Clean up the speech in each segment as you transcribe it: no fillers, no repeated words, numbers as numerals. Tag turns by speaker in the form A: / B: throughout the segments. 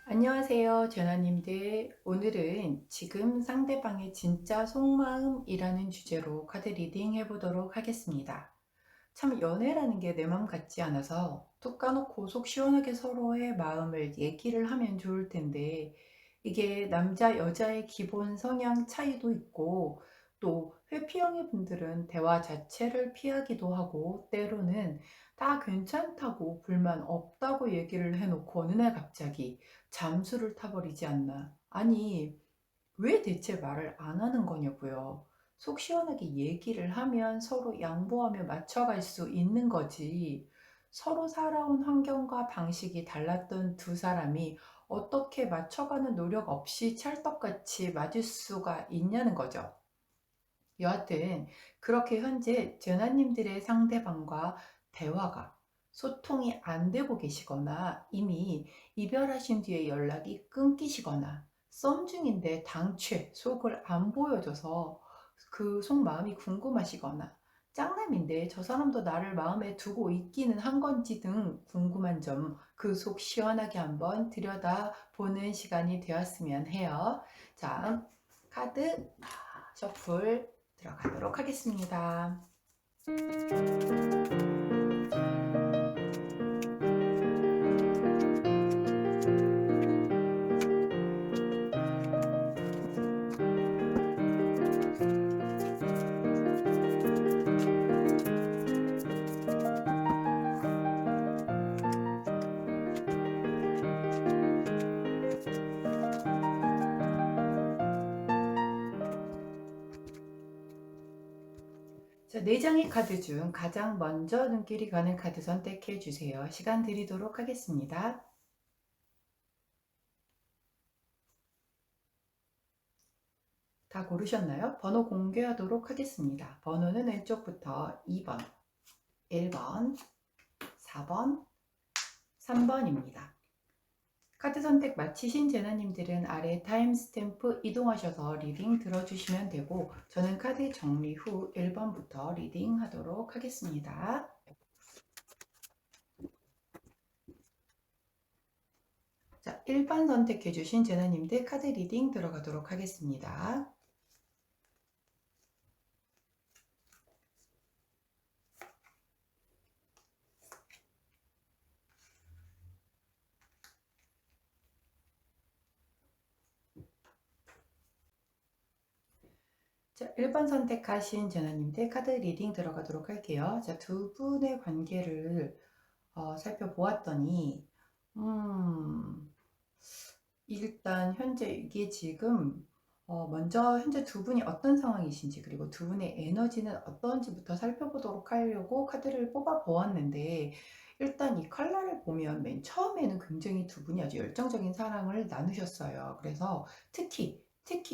A: 안녕하세요, 전하님들. 오늘은 지금 상대방의 진짜 속마음이라는 주제로 카드 리딩 해보도록 하겠습니다. 참 연애라는 게 내 맘 같지 않아서 툭 까놓고 속 시원하게 서로의 마음을 얘기를 하면 좋을 텐데 이게 남자 여자의 기본 성향 차이도 있고 또 회피형의 분들은 대화 자체를 피하기도 하고 때로는 다 괜찮다고 불만 없다고 얘기를 해놓고 어느 날 갑자기 잠수를 타버리지 않나. 아니, 왜 대체 말을 안 하는 거냐고요. 속 시원하게 얘기를 하면 서로 양보하며 맞춰갈 수 있는 거지. 서로 살아온 환경과 방식이 달랐던 두 사람이 어떻게 맞춰가는 노력 없이 찰떡같이 맞을 수가 있냐는 거죠. 여하튼 그렇게 현재 전하님들의 상대방과 대화가 소통이 안 되고 계시거나 이미 이별하신 뒤에 연락이 끊기시거나 썸 중인데 당최 속을 안 보여줘서 그 속마음이 궁금하시거나 짝남인데 저 사람도 나를 마음에 두고 있기는 한 건지 등 궁금한 점 그 속 시원하게 한번 들여다보는 시간이 되었으면 해요. 자, 카드 셔플 들어가도록 하겠습니다. 자, 4장의 카드 중 가장 먼저 눈길이 가는 카드 선택해 주세요. 시간 드리도록 하겠습니다. 다 고르셨나요? 번호 공개하도록 하겠습니다. 번호는 왼쪽부터 2번, 1번, 4번, 3번입니다. 카드 선택 마치신 제나님들은 아래 타임스탬프 이동하셔서 리딩 들어주시면 되고 저는 카드 정리 후 1번부터 리딩 하도록 하겠습니다. 자, 1번 선택해주신 제나님들 카드 리딩 들어가도록 하겠습니다. 자, 1번 선택하신 제나님들 카드 리딩 들어가도록 할게요. 자, 두 분의 관계를 살펴보았더니 일단 현재 이게 지금 먼저 현재 두 분이 어떤 상황이신지 그리고 두 분의 에너지는 어떤지부터 살펴보도록 하려고 카드를 뽑아 보았는데 일단 이 컬러를 보면 맨 처음에는 굉장히 두 분이 아주 열정적인 사랑을 나누셨어요. 그래서 특히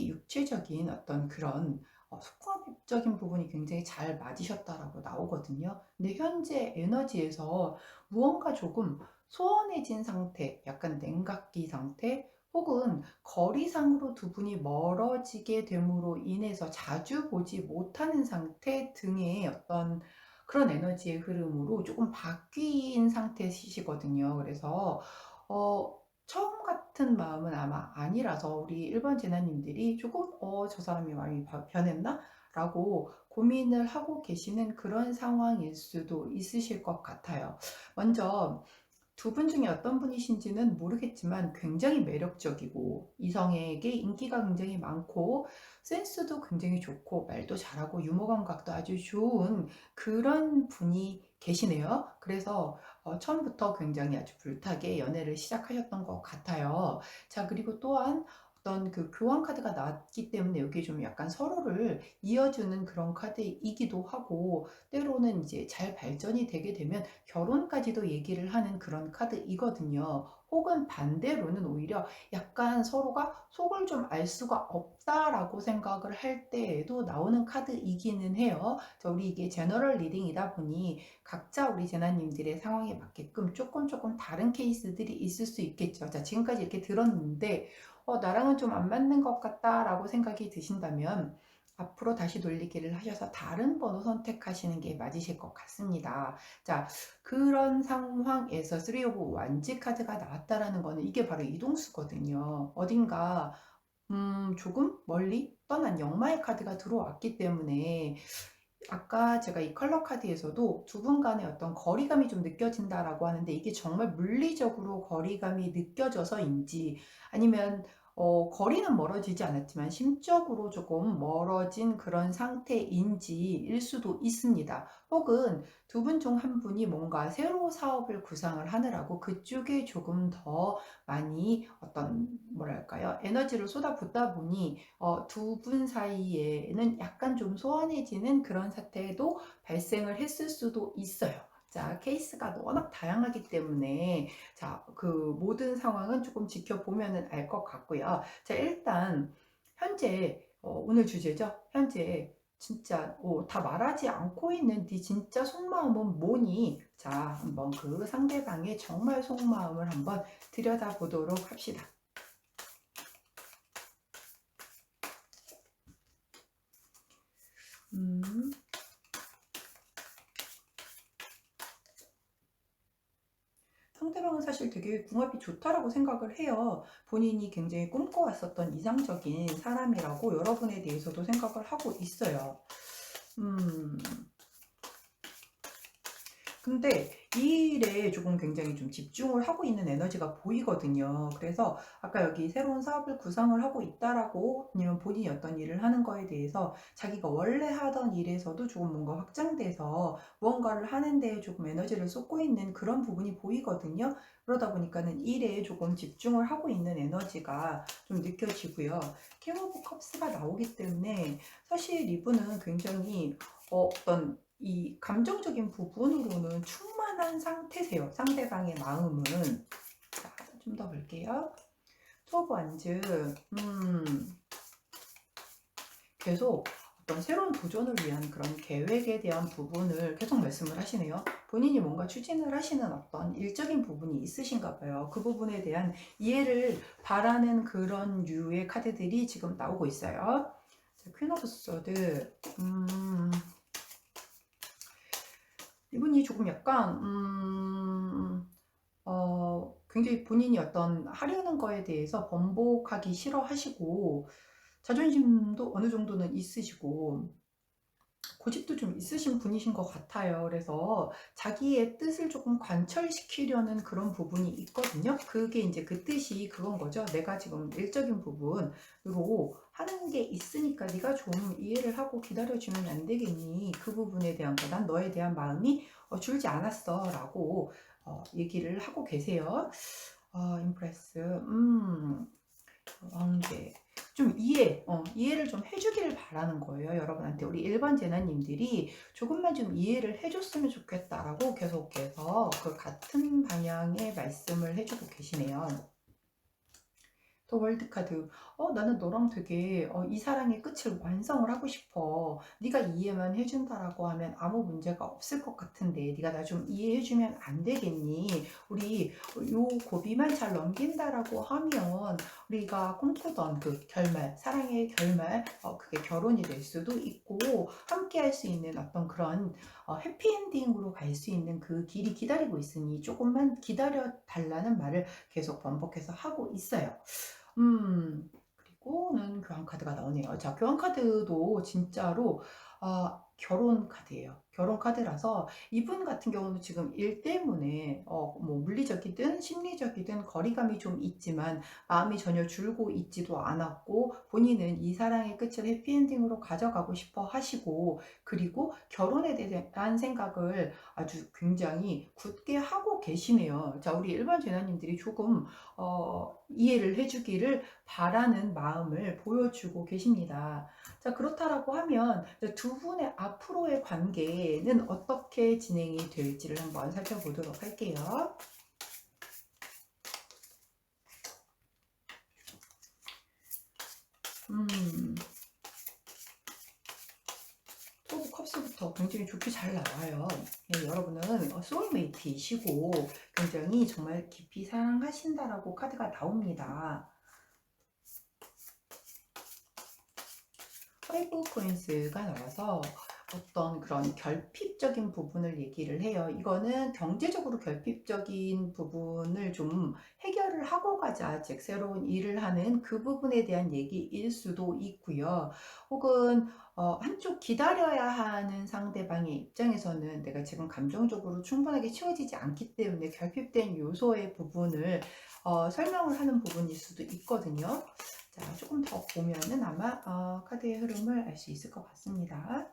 A: 육체적인 어떤 그런 속합적인 부분이 굉장히 잘 맞으셨다라고 나오거든요. 근데 현재 에너지에서 무언가 조금 소원해진 상태, 약간 냉각기 상태, 혹은 거리상으로 두 분이 멀어지게 됨으로 인해서 자주 보지 못하는 상태 등의 어떤 그런 에너지의 흐름으로 조금 바뀐 상태시거든요. 그래서 처음 같은 마음은 아마 아니라서 우리 1번 제나님들이 조금 저 사람이 많이 변했나? 라고 고민을 하고 계시는 그런 상황일 수도 있으실 것 같아요. 먼저 두 분 중에 어떤 분이신지는 모르겠지만 굉장히 매력적이고 이성에게 인기가 굉장히 많고 센스도 굉장히 좋고 말도 잘하고 유머 감각도 아주 좋은 그런 분이 계시네요. 그래서 처음부터 굉장히 아주 불타게 연애를 시작하셨던 것 같아요. 자, 그리고 또한 어떤 그 교환 카드가 나왔기 때문에 여기 좀 약간 서로를 이어주는 그런 카드이기도 하고 때로는 이제 잘 발전이 되게 되면 결혼까지도 얘기를 하는 그런 카드이거든요. 혹은 반대로는 오히려 약간 서로가 속을 좀 알 수가 없다라고 생각을 할 때에도 나오는 카드이기는 해요. 자, 우리 이게 제너럴 리딩이다 보니 각자 우리 제나님들의 상황에 맞게끔 조금 다른 케이스들이 있을 수 있겠죠. 자, 지금까지 이렇게 들었는데 나랑은 좀 안 맞는 것 같다라고 생각이 드신다면 앞으로 다시 돌리기를 하셔서 다른 번호 선택하시는 게 맞으실 것 같습니다. 자, 그런 상황에서 3 오브 원지 카드가 나왔다라는 거는 이게 바로 이동수거든요. 어딘가 조금 멀리 떠난 역마의 카드가 들어왔기 때문에 아까 제가 이 컬러 카드에서도 두 분 간의 어떤 거리감이 좀 느껴진다라고 하는데 이게 정말 물리적으로 거리감이 느껴져서인지 아니면 거리는 멀어지지 않았지만 심적으로 조금 멀어진 그런 상태인지일 수도 있습니다. 혹은 두 분 중 한 분이 뭔가 새로 사업을 구상을 하느라고 그쪽에 조금 더 많이 어떤 뭐랄까요? 에너지를 쏟아붓다 보니 두 분 사이에는 약간 좀 소원해지는 그런 사태도 발생을 했을 수도 있어요. 자, 케이스가 워낙 다양하기 때문에 자, 그 모든 상황은 조금 지켜보면 알 것 같고요. 자, 일단 현재 오늘 주제죠. 현재 진짜 다 말하지 않고 있는 네 진짜 속마음은 뭐니? 자, 한번 그 상대방의 정말 속마음을 한번 들여다보도록 합시다. 음. 상대방은 사실 되게 궁합이 좋다라고 생각을 해요. 본인이 굉장히 꿈꿔왔었던 이상적인 사람이라고 여러분에 대해서도 생각을 하고 있어요. 음, 근데 이 일에 조금 굉장히 좀 집중을 하고 있는 에너지가 보이거든요. 그래서 아까 여기 새로운 사업을 구상을 하고 있다라고 아니면 본인이 어떤 일을 하는 거에 대해서 자기가 원래 하던 일에서도 조금 뭔가 확장돼서 무언가를 하는 데 조금 에너지를 쏟고 있는 그런 부분이 보이거든요. 그러다 보니까는 일에 조금 집중을 하고 있는 에너지가 좀 느껴지고요. 킹 오브 컵스가 나오기 때문에 사실 이분은 굉장히 어떤 이 감정적인 부분으로는 충만한 상태세요. 상대방의 마음은. 자, 좀 더 볼게요. 투 오브 완즈. 계속 어떤 새로운 도전을 위한 그런 계획에 대한 부분을 계속 말씀을 하시네요. 본인이 뭔가 추진을 하시는 어떤 일적인 부분이 있으신가 봐요. 그 부분에 대한 이해를 바라는 그런 류의 카드들이 지금 나오고 있어요. 퀸 오브 소드. 이분이 조금 약간 굉장히 본인이 어떤 하려는 거에 대해서 번복하기 싫어하시고 자존심도 어느 정도는 있으시고 고집도 좀 있으신 분이신 것 같아요. 그래서 자기의 뜻을 조금 관철시키려는 그런 부분이 있거든요. 그게 이제 그 뜻이 그건 거죠. 내가 지금 일적인 부분으로 하는 게 있으니까 네가 좀 이해를 하고 기다려주면 안 되겠니? 그 부분에 대한 거, 난 너에 대한 마음이 줄지 않았어 라고 얘기를 하고 계세요. 임프레스, 왕제. 좀 이해를 좀 해주기를 바라는 거예요. 여러분한테 우리 일반 제나님들이 조금만 좀 이해를 해줬으면 좋겠다라고 계속해서 그 같은 방향의 말씀을 해주고 계시네요. 더 월드카드. 나는 너랑 되게 이 사랑의 끝을 완성을 하고 싶어. 네가 이해만 해준다라고 하면 아무 문제가 없을 것 같은데 네가 나 좀 이해해주면 안 되겠니? 우리 요 고비만 잘 넘긴다라고 하면 우리가 꿈꾸던 그 결말, 사랑의 결말, 그게 결혼이 될 수도 있고 함께 할 수 있는 어떤 그런 해피엔딩으로 갈 수 있는 그 길이 기다리고 있으니 조금만 기다려 달라는 말을 계속 반복해서 하고 있어요. 그리고는 교환 카드가 나오네요. 자, 교환 카드도 진짜로 결혼 카드예요. 결혼 카드라서 이분 같은 경우는 지금 일 때문에 뭐 물리적이든 심리적이든 거리감이 좀 있지만 마음이 전혀 줄고 있지도 않았고 본인은 이 사랑의 끝을 해피엔딩으로 가져가고 싶어 하시고 그리고 결혼에 대한 생각을 아주 굉장히 굳게 하고 계시네요. 자, 우리 일반 제나님들이 조금 이해를 해주기를 바라는 마음을 보여주고 계십니다. 자, 그렇다라고 하면 두 분의 앞으로의 관계는 어떻게 진행이 될지를 한번 살펴보도록 할게요. 토브 컵스부터 굉장히 좋게 잘 나와요. 네, 여러분은 소울메이트이시고 굉장히 정말 깊이 사랑하신다라고 카드가 나옵니다. 파이브 코인스가 나와서 어떤 그런 결핍적인 부분을 얘기를 해요. 이거는 경제적으로 결핍적인 부분을 좀 해결을 하고 가자, 즉 새로운 일을 하는 그 부분에 대한 얘기일 수도 있고요. 혹은 한쪽 기다려야 하는 상대방의 입장에서는 내가 지금 감정적으로 충분하게 채워지지 않기 때문에 결핍된 요소의 부분을 설명을 하는 부분일 수도 있거든요. 자, 조금 더 보면은 아마 카드의 흐름을 알 수 있을 것 같습니다.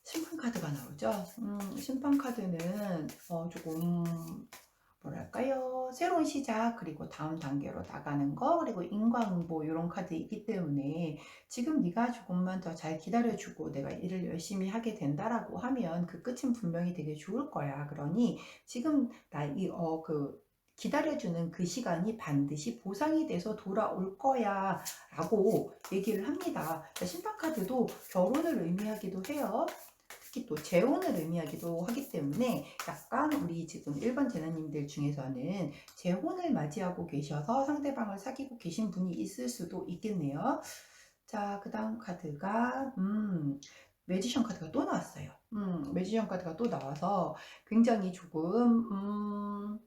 A: 심판 카드가 나오죠. 심판 카드는 조금 뭐랄까요, 새로운 시작, 그리고 다음 단계로 나가는 거, 그리고 인과응보 이런 카드이기 때문에 지금 네가 조금만 더 잘 기다려주고 내가 일을 열심히 하게 된다라고 하면 그 끝은 분명히 되게 좋을 거야. 그러니 지금 기다려주는 그 시간이 반드시 보상이 돼서 돌아올 거야 라고 얘기를 합니다. 심판카드도 결혼을 의미하기도 해요. 특히 또 재혼을 의미하기도 하기 때문에 약간 우리 지금 1번 재나님들 중에서는 재혼을 맞이하고 계셔서 상대방을 사귀고 계신 분이 있을 수도 있겠네요. 자, 그 다음 카드가 매지션 카드가 또 나왔어요. 매지션 카드가 또 나와서 굉장히 조금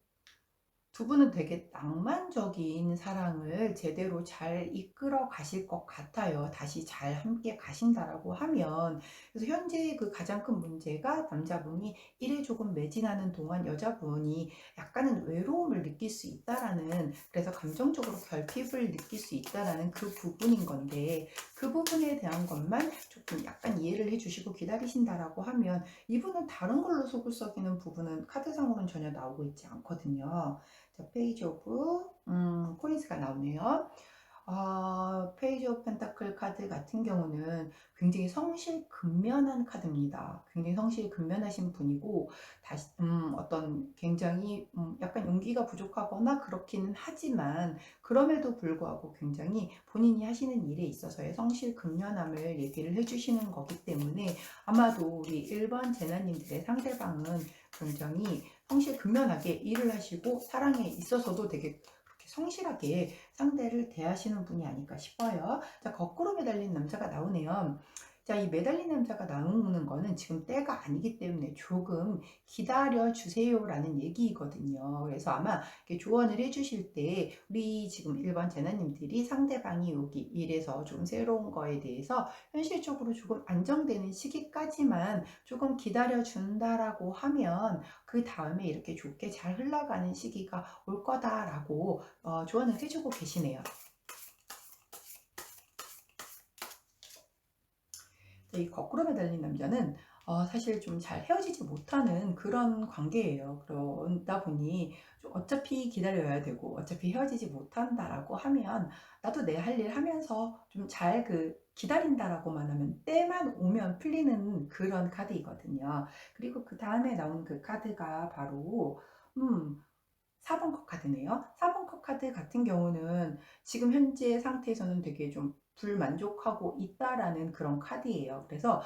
A: 두 분은 되게 낭만적인 사랑을 제대로 잘 이끌어 가실 것 같아요. 다시 잘 함께 가신다라고 하면. 그래서 현재 그 가장 큰 문제가 남자분이 일에 조금 매진하는 동안 여자분이 약간은 외로움을 느낄 수 있다라는, 그래서 감정적으로 결핍을 느낄 수 있다라는 그 부분인 건데, 그 부분에 대한 것만 조금 약간 이해를 해주시고 기다리신다라고 하면 이분은 다른 걸로 속을 썩이는 부분은 카드상으로는 전혀 나오고 있지 않거든요. 자, 페이지 오브 코인스가 나오네요. 페이지 오브 펜타클 카드 같은 경우는 굉장히 성실근면한 카드입니다. 굉장히 성실근면하신 분이고 다시 어떤 굉장히 약간 용기가 부족하거나 그렇기는 하지만 그럼에도 불구하고 굉장히 본인이 하시는 일에 있어서의 성실근면함을 얘기를 해주시는 거기 때문에 아마도 우리 1번 재나님들의 상대방은 굉장히 성실근면하게 일을 하시고 사랑에 있어서도 되게 그렇게 성실하게 상대를 대하시는 분이 아닐까 싶어요. 자, 거꾸로 매달린 남자가 나오네요. 자, 이 매달린 남자가 나오는 거는 지금 때가 아니기 때문에 조금 기다려 주세요라는 얘기거든요. 그래서 아마 이렇게 조언을 해주실 때 우리 지금 1번 재나님들이 상대방이 여기 일에서 좀 새로운 거에 대해서 현실적으로 조금 안정되는 시기까지만 조금 기다려 준다라고 하면 그 다음에 이렇게 좋게 잘 흘러가는 시기가 올 거다라고 조언을 해주고 계시네요. 이 거꾸로 매달린 남자는 사실 좀 잘 헤어지지 못하는 그런 관계예요. 그러다 보니 좀 어차피 기다려야 되고 어차피 헤어지지 못한다라고 하면 나도 내 할 일 하면서 좀 잘 기다린다라고만 하면 때만 오면 풀리는 그런 카드이거든요. 그리고 그 다음에 나온 그 카드가 바로 4번 컷 카드네요. 4번 컷 카드 같은 경우는 지금 현재 상태에서는 되게 좀 불만족하고 있다라는 그런 카드예요. 그래서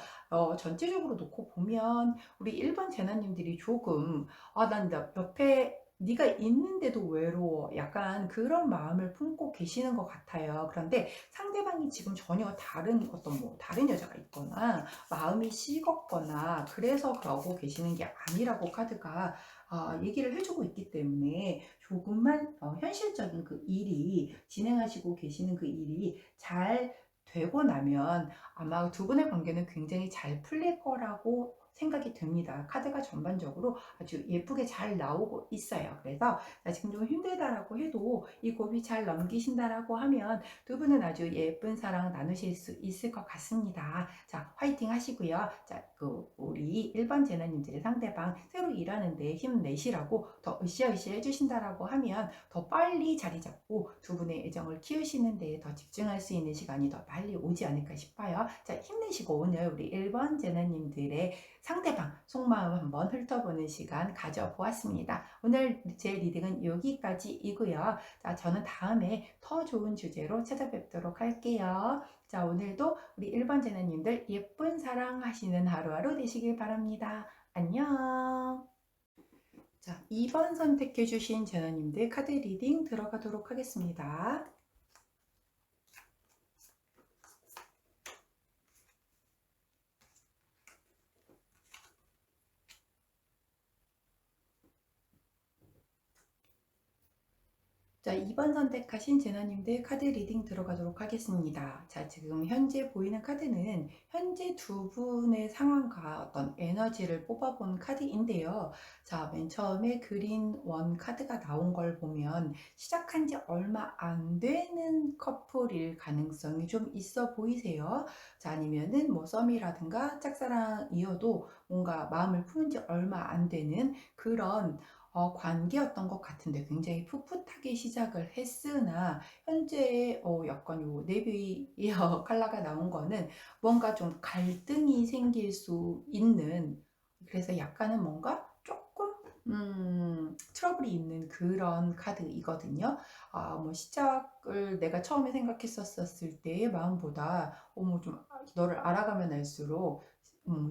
A: 전체적으로 놓고 보면 우리 1번 재나님들이 조금 난 옆에 네가 있는데도 외로워, 약간 그런 마음을 품고 계시는 것 같아요. 그런데 상대방이 지금 전혀 다른 어떤 다른 여자가 있거나 마음이 식었거나 그래서 그러고 계시는 게 아니라고 카드가 얘기를 해주고 있기 때문에 조금만 현실적인 그 일이 진행하시고 계시는 그 일이 잘 되고 나면 아마 두 분의 관계는 굉장히 잘 풀릴 거라고 생각이 듭니다. 카드가 전반적으로 아주 예쁘게 잘 나오고 있어요. 그래서 지금 좀 힘들다라고 해도 이 고비 잘 넘기신다라고 하면 두 분은 아주 예쁜 사랑 나누실 수 있을 것 같습니다. 자, 화이팅 하시고요. 자, 우리 1번 재나님들의 상대방 새로 일하는데 힘내시라고 더 으쌰으쌰 해주신다라고 하면 더 빨리 자리 잡고 두 분의 애정을 키우시는 데에 더 집중할 수 있는 시간이 더 빨리 오지 않을까 싶어요. 자, 힘내시고 오늘 우리 1번 재나님들의 상대방 속마음 한번 훑어보는 시간 가져보았습니다. 오늘 제 리딩은 여기까지이고요. 자, 저는 다음에 더 좋은 주제로 찾아뵙도록 할게요. 자, 오늘도 우리 1번 재나님들 예쁜 사랑 하시는 하루하루 되시길 바랍니다. 안녕. 자, 2번 선택해 주신 재나님들 카드 리딩 들어가도록 하겠습니다. 자, 2번 선택하신 제나님들 카드 리딩 들어가도록 하겠습니다. 자, 지금 현재 보이는 카드는 현재 두 분의 상황과 어떤 에너지를 뽑아본 카드인데요. 자, 맨 처음에 그린 원 카드가 나온 걸 보면 시작한 지 얼마 안 되는 커플일 가능성이 좀 있어 보이세요. 자, 아니면은 뭐 썸이라든가 짝사랑이어도 뭔가 마음을 품은 지 얼마 안 되는 그런 관계였던 것 같은데 굉장히 풋풋하게 시작을 했으나 현재 약간 요 네비 컬러가 나온 거는 뭔가 좀 갈등이 생길 수 있는, 그래서 약간은 뭔가 조금 트러블이 있는 그런 카드이거든요. 뭐 시작을 내가 처음에 생각했었을 때의 마음보다 뭐좀 너를 알아가면 알수록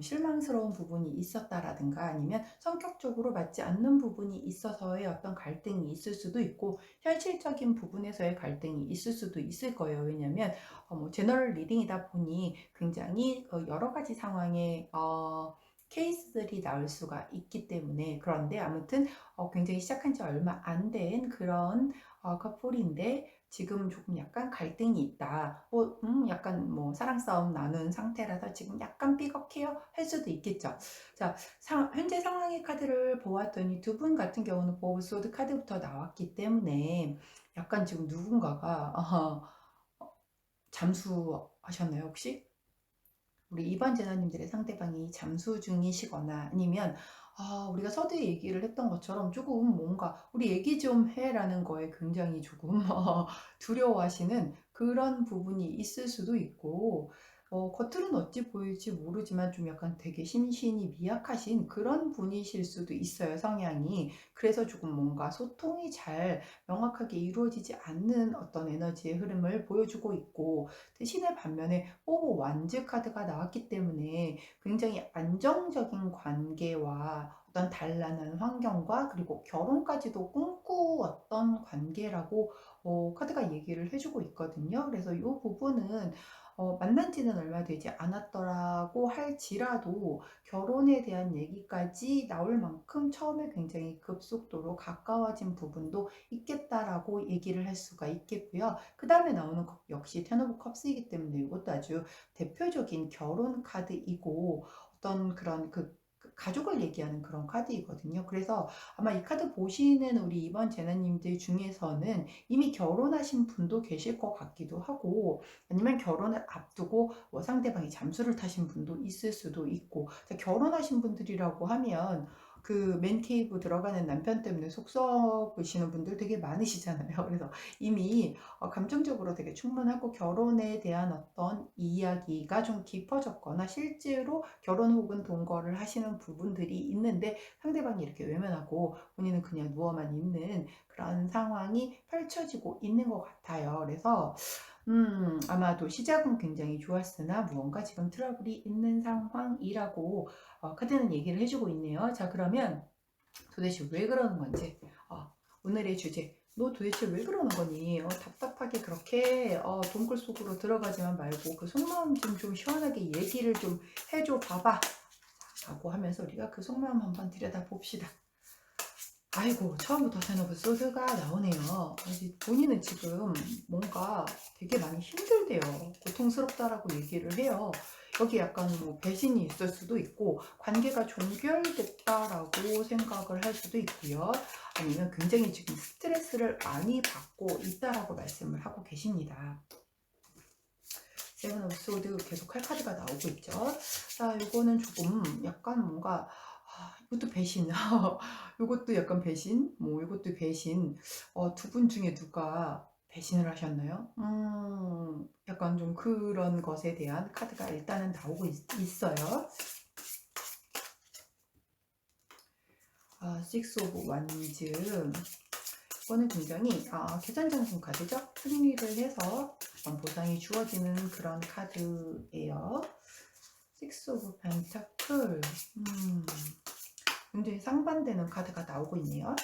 A: 실망스러운 부분이 있었다라든가 아니면 성격적으로 맞지 않는 부분이 있어서의 어떤 갈등이 있을 수도 있고 현실적인 부분에서의 갈등이 있을 수도 있을 거예요. 왜냐하면 뭐 제너럴 리딩이다 보니 굉장히 여러 가지 상황의 케이스들이 나올 수가 있기 때문에, 그런데 아무튼 굉장히 시작한 지 얼마 안 된 그런 커플인데 지금 조금 약간 갈등이 있다. 약간 뭐 사랑 싸움 나눈 상태라서 지금 약간 삐걱해요. 할 수도 있겠죠. 자, 현재 상황의 카드를 보았더니 두 분 같은 경우는 보브 소드 카드부터 나왔기 때문에 약간 지금 누군가가 잠수하셨나요, 혹시? 우리 이번 제자님들의 상대방이 잠수 중이시거나 아니면 우리가 서두에 얘기를 했던 것처럼 조금 뭔가 우리 얘기 좀 해라는 거에 굉장히 조금 두려워하시는 그런 부분이 있을 수도 있고, 겉으로는 어찌 보일지 모르지만 좀 약간 되게 심신이 미약하신 그런 분이실 수도 있어요, 성향이. 그래서 조금 뭔가 소통이 잘 명확하게 이루어지지 않는 어떤 에너지의 흐름을 보여주고 있고, 대신에 반면에 완즈 카드가 나왔기 때문에 굉장히 안정적인 관계와 어떤 단란한 환경과 그리고 결혼까지도 꿈꾸었던 관계라고 카드가 얘기를 해주고 있거든요. 그래서 이 부분은 만난 지는 얼마 되지 않았더라고 할지라도 결혼에 대한 얘기까지 나올 만큼 처음에 굉장히 급속도로 가까워진 부분도 있겠다라고 얘기를 할 수가 있겠고요. 그 다음에 나오는 컵 역시 텐 오브 컵스이기 때문에 이것도 아주 대표적인 결혼 카드이고 어떤 그런 그 가족을 얘기하는 그런 카드이거든요. 그래서 아마 이 카드 보시는 우리 이번 제나님들 중에서는 이미 결혼하신 분도 계실 것 같기도 하고, 아니면 결혼을 앞두고 뭐 상대방이 잠수를 타신 분도 있을 수도 있고. 자, 결혼하신 분들이라고 하면 그 맨케이브 들어가는 남편 때문에 속 썩으시는 분들 되게 많으시잖아요. 그래서 이미 감정적으로 되게 충분하고 결혼에 대한 어떤 이야기가 좀 깊어졌거나 실제로 결혼 혹은 동거를 하시는 부분들이 있는데 상대방이 이렇게 외면하고 본인은 그냥 누워만 있는 그런 상황이 펼쳐지고 있는 것 같아요. 그래서 아마도 시작은 굉장히 좋았으나 무언가 지금 트러블이 있는 상황이라고 카드는 얘기를 해주고 있네요. 자, 그러면 도대체 왜 그러는 건지, 오늘의 주제, 너 도대체 왜 그러는 거니? 답답하게 그렇게 동굴 속으로 들어가지만 말고 그 속마음 좀 시원하게 얘기를 좀 해줘 봐봐 라고 하면서 우리가 그 속마음 한번 들여다 봅시다. 아이고, 처음부터 텐 오브 소드가 나오네요. 본인은 지금 뭔가 되게 많이 힘들대요. 고통스럽다라고 얘기를 해요. 여기 약간 뭐 배신이 있을 수도 있고 관계가 종결됐다라고 생각을 할 수도 있고요. 아니면 굉장히 지금 스트레스를 많이 받고 있다라고 말씀을 하고 계십니다. 세븐 오브 소드 계속 할 카드가 나오고 있죠. 자, 이거는 조금 약간 뭔가 이것도 배신, 이것도 약간 배신, 뭐 이것도 배신. 두 분 중에 누가 배신을 하셨나요? 약간 좀 그런 것에 대한 카드가 일단은 나오고 있어요. 식스 오브 완즈. 이거는 굉장히 계산장송 카드죠. 승리를 해서 보상이 주어지는 그런 카드예요. 식스 오브 펜타클. 굉장히 상반되는 카드가 나오고 있네요.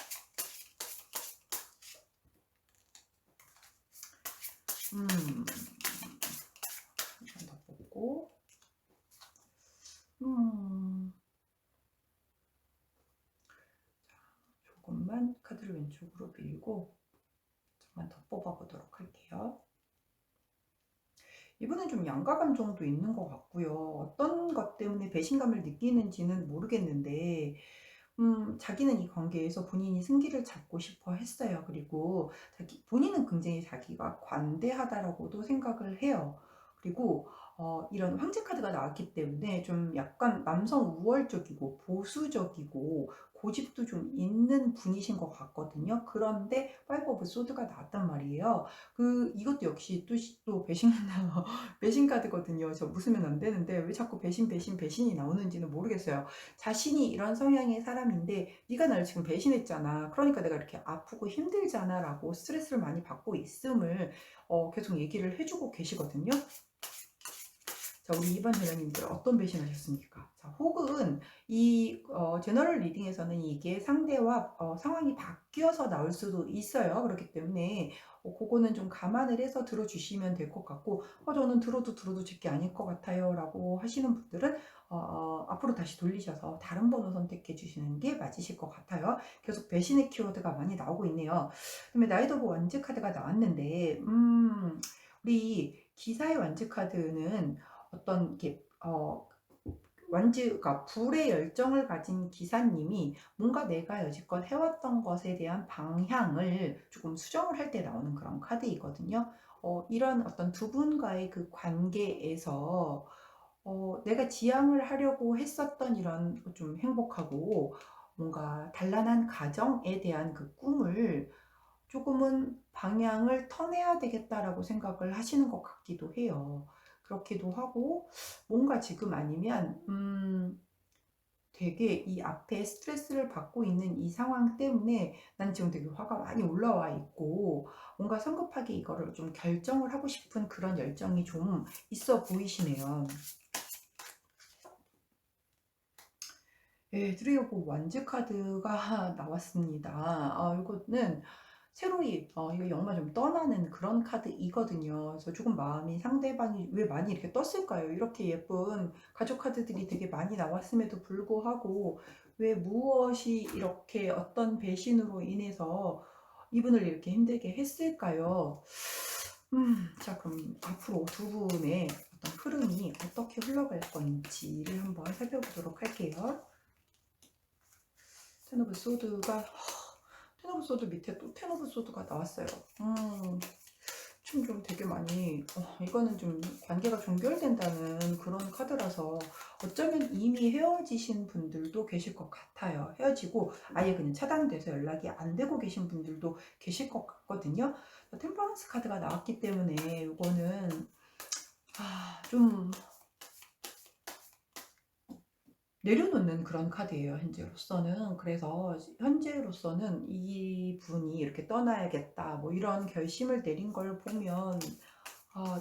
A: 한번 더 뽑고, 조금만 카드를 왼쪽으로 밀고, 한 번 더 뽑아보도록 할게요. 이분은 좀 양가 감정도 있는 것 같고요. 어떤 것 때문에 배신감을 느끼는지는 모르겠는데 자기는 이 관계에서 본인이 승기를 잡고 싶어 했어요. 그리고 본인은 굉장히 자기가 관대하다라고도 생각을 해요. 그리고 이런 황제 카드가 나왔기 때문에 좀 약간 남성 우월적이고 보수적이고 고집도 좀 있는 분이신 것 같거든요. 그런데 파이브 오브 소드가 나왔단 말이에요. 이것도 역시 또 배신 배신 카드거든요. 저 웃으면 안 되는데 왜 자꾸 배신이 나오는지는 모르겠어요. 자신이 이런 성향의 사람인데 네가 날 지금 배신했잖아. 그러니까 내가 이렇게 아프고 힘들잖아 라고 스트레스를 많이 받고 있음을 계속 얘기를 해주고 계시거든요. 자, 우리 2번 전형님들 어떤 배신하셨습니까? 자, 혹은 이 제너럴 리딩에서는 이게 상대와 상황이 바뀌어서 나올 수도 있어요. 그렇기 때문에 그거는 좀 감안을 해서 들어주시면 될 것 같고 저는 들어도 제게 아닐 것 같아요 라고 하시는 분들은 앞으로 다시 돌리셔서 다른 번호 선택해 주시는 게 맞으실 것 같아요. 계속 배신의 키워드가 많이 나오고 있네요. 그다음에 나이트 오브 완즈 카드가 나왔는데 우리 기사의 완즈 카드는 어떤 게 완즈가 불의 열정을 가진 기사님이 뭔가 내가 여지껏 해왔던 것에 대한 방향을 조금 수정을 할 때 나오는 그런 카드이거든요. 이런 어떤 두 분과의 그 관계에서 내가 지향을 하려고 했었던 이런 좀 행복하고 뭔가 단란한 가정에 대한 그 꿈을 조금은 방향을 턴해야 되겠다라고 생각을 하시는 것 같기도 해요. 그렇기도 하고 뭔가 지금 아니면 되게 이 앞에 스트레스를 받고 있는 이 상황 때문에 난 지금 되게 화가 많이 올라와 있고 뭔가 성급하게 이거를 좀 결정을 하고 싶은 그런 열정이 좀 있어 보이시네요. 예, 드리오브 완즈 카드가 나왔습니다. 이거는 새로이 이거 영마 좀 떠나는 그런 카드이거든요. 그래서 조금 마음이 상대방이 왜 많이 이렇게 떴을까요? 이렇게 예쁜 가족 카드들이 되게 많이 나왔음에도 불구하고 왜 무엇이 이렇게 어떤 배신으로 인해서 이분을 이렇게 힘들게 했을까요? 자, 그럼 앞으로 두 분의 어떤 흐름이 어떻게 흘러갈 건지를 한번 살펴보도록 할게요. 텐 오브 소드가 텐 오브 소드 밑에 또 텐 오브 소드가 나왔어요. 좀 되게 많이 이거는 좀 관계가 종결된다는 그런 카드라서 어쩌면 이미 헤어지신 분들도 계실 것 같아요. 헤어지고 아예 그냥 차단돼서 연락이 안 되고 계신 분들도 계실 것 같거든요. 템퍼런스 카드가 나왔기 때문에 이거는 좀 내려놓는 그런 카드예요, 현재로서는. 그래서 현재로서는 이분이 이렇게 떠나야겠다 뭐 이런 결심을 내린 걸 보면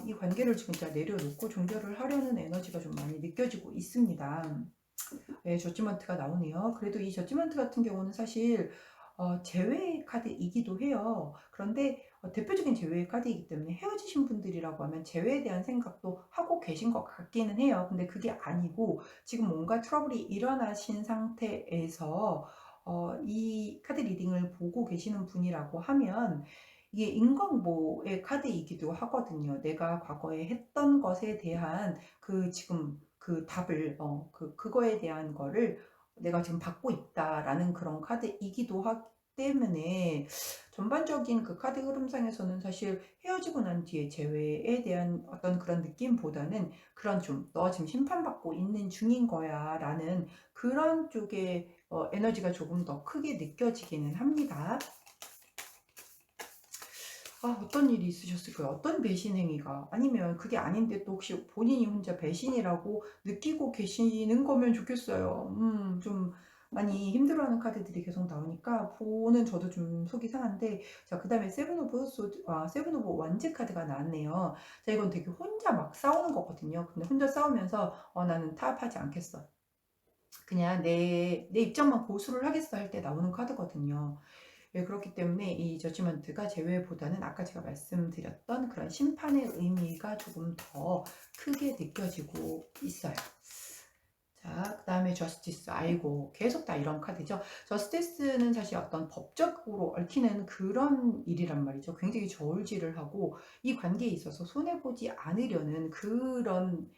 A: 이 관계를 지금 진짜 내려놓고 종결을 하려는 에너지가 좀 많이 느껴지고 있습니다. 네, 저지먼트가 나오네요. 그래도 이 저지먼트 같은 경우는 사실 제외의 카드이기도 해요. 그런데 대표적인 제외의 카드이기 때문에 헤어지신 분들이라고 하면 제외에 대한 생각도 하고 계신 것 같기는 해요. 근데 그게 아니고 지금 뭔가 트러블이 일어나신 상태에서 이 카드 리딩을 보고 계시는 분이라고 하면 이게 인광보의 카드이기도 하거든요. 내가 과거에 했던 것에 대한 그 지금 그 답을 그거에 대한 거를 내가 지금 받고 있다라는 그런 카드이기도 하기 때문에 전반적인 그 카드 흐름상에서는 사실 헤어지고 난 뒤에 재회에 대한 어떤 그런 느낌보다는 그런 좀 너 지금 심판받고 있는 중인 거야 라는 그런 쪽의 에너지가 조금 더 크게 느껴지기는 합니다. 어떤 일이 있으셨을까요? 어떤 배신 행위가? 아니면 그게 아닌데 또 혹시 본인이 혼자 배신이라고 느끼고 계시는 거면 좋겠어요. 좀 많이 힘들어하는 카드들이 계속 나오니까 보는 저도 좀 속이 상한데 자, 그 다음에 세븐 오브 완즈 카드가 나왔네요. 자, 이건 되게 혼자 막 싸우는 거거든요. 근데 혼자 싸우면서 나는 타협하지 않겠어. 그냥 내 입장만 고수를 하겠어 할 때 나오는 카드거든요. 네, 그렇기 때문에 이 저지먼트가 제외보다는 아까 제가 말씀드렸던 그런 심판의 의미가 조금 더 크게 느껴지고 있어요. 자, 그 다음에 그다음에 저스티스, 아이고 계속 다 이런 카드죠. 저스티스는 사실 어떤 법적으로 얽히는 그런 일이란 말이죠. 굉장히 저울질을 하고 이 관계에 있어서 손해보지 않으려는 그런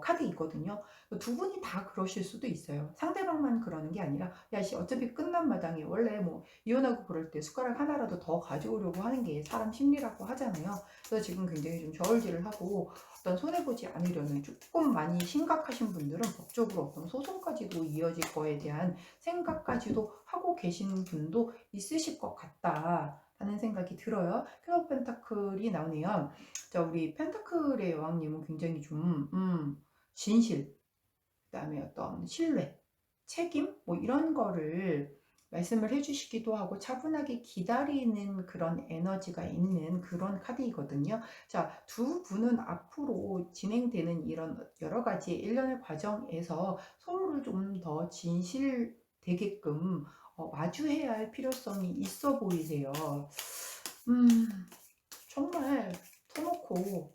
A: 카드이거든요. 두 분이 다 그러실 수도 있어요. 상대방만 그러는 게 아니라 야씨 어차피 끝난 마당에 원래 뭐 이혼하고 그럴 때 숟가락 하나라도 더 가져오려고 하는 게 사람 심리라고 하잖아요. 그래서 지금 굉장히 좀 저울질을 하고 어떤 손해보지 않으려는 조금 많이 심각하신 분들은 법적으로 어떤 소송까지도 이어질 거에 대한 생각까지도 하고 계신 분도 있으실 것 같다라는 생각이 들어요. 퀸 오브 펜타클이 나오네요. 자, 우리 펜타클의 여왕님은 굉장히 좀 진실, 그다음에 어떤 신뢰, 책임 뭐 이런 거를 말씀을 해주시기도 하고 차분하게 기다리는 그런 에너지가 있는 그런 카드이거든요. 자, 두 분은 앞으로 진행되는 이런 여러 가지 일련의 과정에서 서로를 좀 더 진실되게끔 마주해야 할 필요성이 있어 보이세요. 음, 정말 터놓고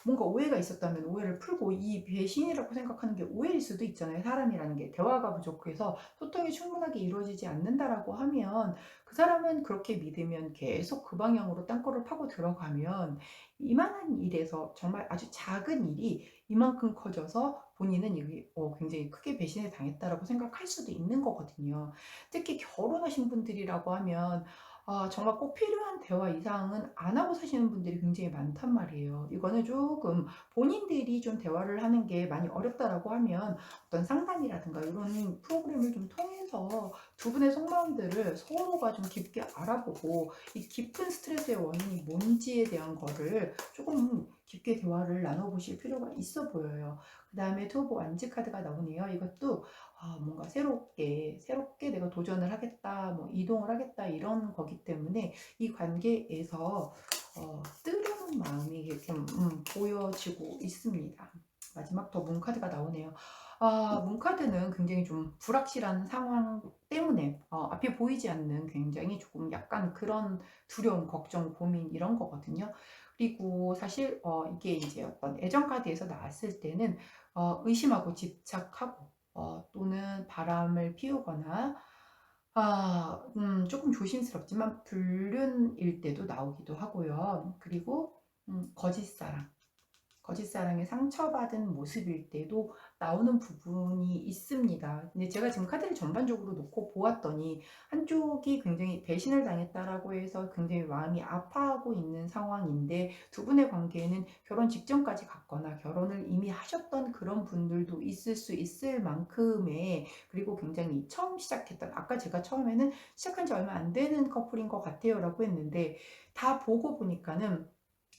A: 뭔가 오해가 있었다면 오해를 풀고, 이 배신이라고 생각하는 게 오해일 수도 있잖아요. 사람이라는 게 대화가 부족해서 소통이 충분하게 이루어지지 않는다라고 하면 그 사람은 그렇게 믿으면 계속 그 방향으로 땅굴을 파고 들어가면 이만한 일에서 정말 아주 작은 일이 이만큼 커져서 본인은 이게 굉장히 크게 배신을 당했다라고 생각할 수도 있는 거거든요. 특히 결혼하신 분들이라고 하면 정말 꼭 필요한 대화 이상은 안 하고 사시는 분들이 굉장히 많단 말이에요. 이거는 조금 본인들이 좀 대화를 하는 게 많이 어렵다라고 하면 어떤 상담이라든가 이런 프로그램을 좀 통해서 두 분의 속마음들을 서로가 좀 깊게 알아보고 이 깊은 스트레스의 원인이 뭔지에 대한 거를 조금 깊게 대화를 나눠보실 필요가 있어 보여요. 그 다음에 투오브 완즈 카드가 나오네요. 이것도 뭔가 새롭게 내가 도전을 하겠다, 뭐 이동을 하겠다 이런 거기 때문에 이 관계에서 뜨거운 마음이 좀 보여지고 있습니다. 마지막 더 문카드가 나오네요. 문카드는 굉장히 좀 불확실한 상황 때문에 앞이 보이지 않는 굉장히 조금 약간 그런 두려움, 걱정, 고민 이런 거거든요. 그리고 사실 이게 이제 어떤 애정 카드에서 나왔을 때는 의심하고 집착하고 또는 바람을 피우거나 조금 조심스럽지만 불륜일 때도 나오기도 하고요. 그리고 거짓사랑. 거짓사랑에 상처받은 모습일 때도 나오는 부분이 있습니다. 근데 제가 지금 카드를 전반적으로 놓고 보았더니 한쪽이 굉장히 배신을 당했다라고 해서 굉장히 마음이 아파하고 있는 상황인데 두 분의 관계에는 결혼 직전까지 갔거나 결혼을 이미 하셨던 그런 분들도 있을 수 있을 만큼의, 그리고 굉장히 처음 시작했던, 아까 제가 처음에는 시작한 지 얼마 안 되는 커플인 것 같아요 라고 했는데 다 보고 보니까는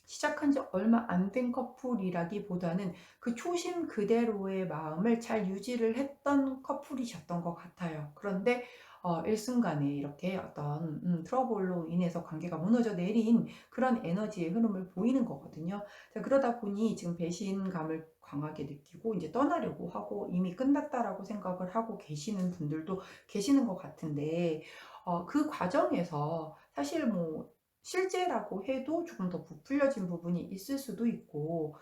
A: 시작한 지 얼마 안 된 커플이라기보다는 그 초심 그대로의 마음을 잘 유지를 했던 커플이셨던 것 같아요. 그런데 일순간에 이렇게 어떤 트러블로 인해서 관계가 무너져 내린 그런 에너지의 흐름을 보이는 거거든요. 자, 그러다 보니 지금 배신감을 강하게 느끼고 이제 떠나려고 하고 이미 끝났다라고 생각을 하고 계시는 분들도 계시는 것 같은데 그 과정에서 사실 뭐 실제라고 해도 조금 더 부풀려진 부분이 있을 수도 있고,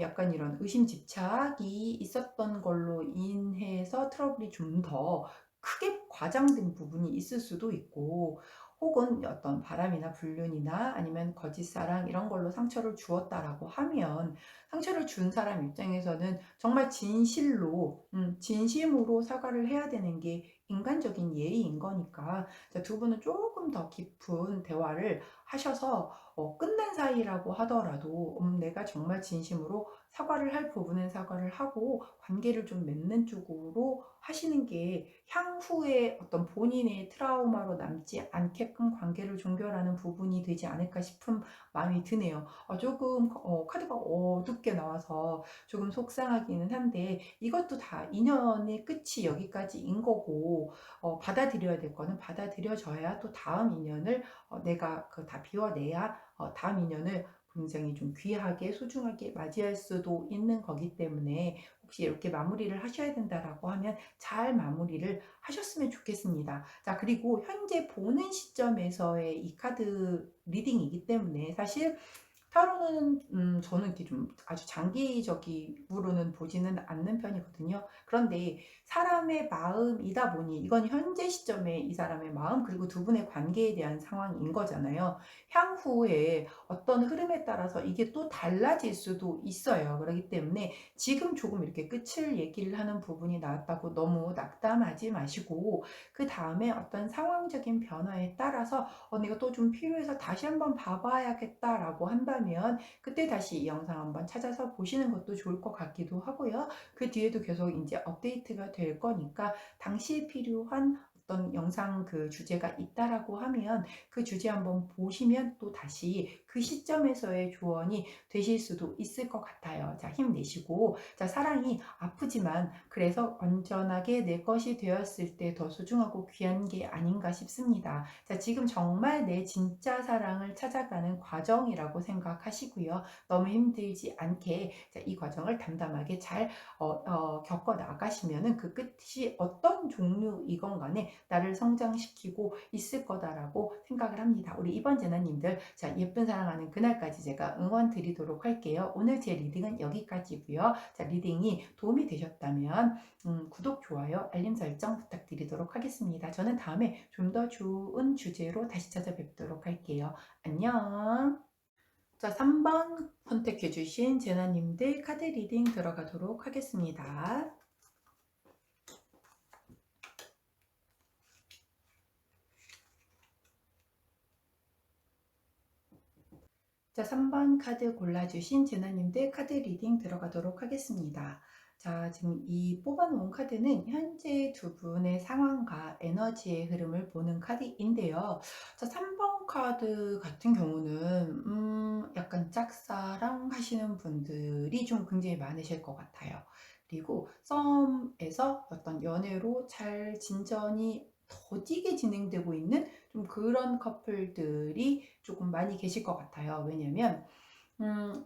A: 약간 이런 의심집착이 있었던 걸로 인해서 트러블이 좀 더 크게 과장된 부분이 있을 수도 있고, 혹은 어떤 바람이나 불륜이나 아니면 거짓사랑 이런 걸로 상처를 주었다라고 하면 상처를 준 사람 입장에서는 정말 진실로, 진심으로 사과를 해야 되는 게 인간적인 예의인 거니까 두 분은 조금 더 깊은 대화를 하셔서 끝난 사이라고 하더라도 내가 정말 진심으로 사과를 할 부분은 사과를 하고 관계를 좀 맺는 쪽으로 하시는 게 향후에 어떤 본인의 트라우마로 남지 않게끔 관계를 종결하는 부분이 되지 않을까 싶은 마음이 드네요. 조금 카드가 어둡게 나와서 조금 속상하기는 한데 이것도 다 인연의 끝이 여기까지인 거고 받아들여야 될 거는 받아들여져야 또 다음 인연을 내가 그 다 비워내야 다음 인연을 굉장히 좀 귀하게 소중하게 맞이할 수도 있는 거기 때문에 혹시 이렇게 마무리를 하셔야 된다라고 하면 잘 마무리를 하셨으면 좋겠습니다. 자, 그리고 현재 보는 시점에서의 이 카드 리딩이기 때문에 사실 타로는 저는 이렇게 좀 아주 장기적으로는 보지는 않는 편이거든요. 그런데 사람의 마음이다 보니 이건 현재 시점에 이 사람의 마음 그리고 두 분의 관계에 대한 상황인 거잖아요. 향후에 어떤 흐름에 따라서 이게 또 달라질 수도 있어요. 그렇기 때문에 지금 조금 이렇게 끝을 얘기를 하는 부분이 나왔다고 너무 낙담하지 마시고 그 다음에 어떤 상황적인 변화에 따라서 내가 또 좀 필요해서 다시 한번 봐봐야겠다라고 한다면 그때 다시 이 영상 한번 찾아서 보시는 것도 좋을 것 같기도 하고요. 그 뒤에도 계속 이제 업데이트가 될 거니까 당시에 필요한 어떤 영상 그 주제가 있다라고 하면 그 주제 한번 보시면 또 다시 그 시점에서의 조언이 되실 수도 있을 것 같아요. 자, 힘내시고, 자, 사랑이 아프지만 그래서 온전하게 내 것이 되었을 때 더 소중하고 귀한 게 아닌가 싶습니다. 자, 지금 정말 내 진짜 사랑을 찾아가는 과정이라고 생각하시고요. 너무 힘들지 않게 자, 이 과정을 담담하게 잘 겪어 나가시면은 그 끝이 어떤 종류이건 간에 나를 성장시키고 있을 거다라고 생각을 합니다. 우리 이번 제나님들 자, 예쁜 사랑하는 그날까지 제가 응원 드리도록 할게요. 오늘 제 리딩은 여기까지고요. 자, 리딩이 도움이 되셨다면 구독, 좋아요, 알림 설정 부탁드리도록 하겠습니다. 저는 다음에 좀 더 좋은 주제로 다시 찾아뵙도록 할게요. 안녕. 자, 3번 선택해 주신 제나님들 카드 리딩 들어가도록 하겠습니다. 자, 3번 카드 골라주신 제나님들 카드 리딩 들어가도록 하겠습니다. 자, 지금 이 뽑아놓은 카드는 현재 두 분의 상황과 에너지의 흐름을 보는 카드인데요. 자, 3번 카드 같은 경우는 약간 짝사랑 하시는 분들이 좀 굉장히 많으실 것 같아요. 그리고 썸에서 어떤 연애로 잘 진전이 더디게 진행되고 있는 좀 그런 커플들이 조금 많이 계실 것 같아요. 왜냐면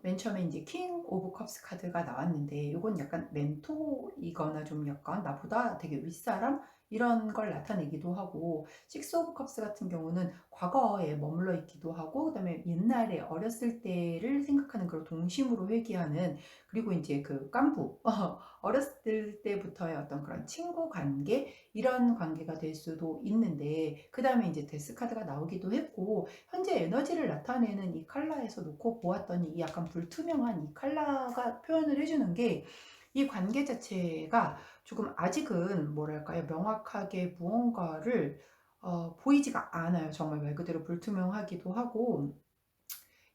A: 맨 처음에 이제 킹 오브 컵스 카드가 나왔는데 이건 약간 멘토이거나 좀 약간 나보다 되게 윗사람 이런 걸 나타내기도 하고 식스 오브 컵스 같은 경우는 과거에 머물러 있기도 하고 그다음에 옛날에 어렸을 때를 생각하는 그런 동심으로 회귀하는 그리고 이제 그 깐부 어렸을 때부터의 어떤 그런 친구 관계 이런 관계가 될 수도 있는데 그 다음에 이제 데스 카드가 나오기도 했고 현재 에너지를 나타내는 이 컬러에서 놓고 보았더니 이 약간 불투명한 이 컬러가 표현을 해주는 게 이 관계 자체가 조금 아직은 뭐랄까요 명확하게 무언가를 보이지가 않아요. 정말 말 그대로 불투명하기도 하고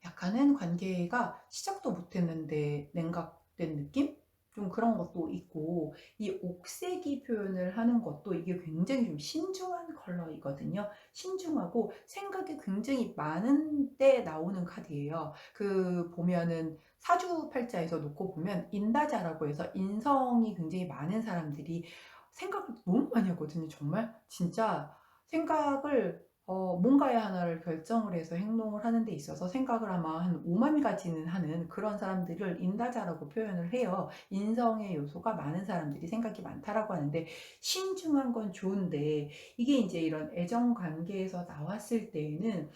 A: 약간은 관계가 시작도 못했는데 냉각된 느낌? 좀 그런 것도 있고 이 옥색이 표현을 하는 것도 이게 굉장히 좀 신중한 컬러이거든요. 신중하고 생각이 굉장히 많은 때 나오는 카드예요. 그 보면은 사주팔자에서 놓고 보면 인다자라고 해서 인성이 굉장히 많은 사람들이 생각을 너무 많이 하거든요. 정말 진짜 생각을 뭔가의 하나를 결정을 해서 행동을 하는 데 있어서 생각을 아마 한 5만 가지는 하는 그런 사람들을 인다자라고 표현을 해요. 인성의 요소가 많은 사람들이 생각이 많다라고 하는데 신중한 건 좋은데 이게 이제 이런 애정 관계에서 나왔을 때에는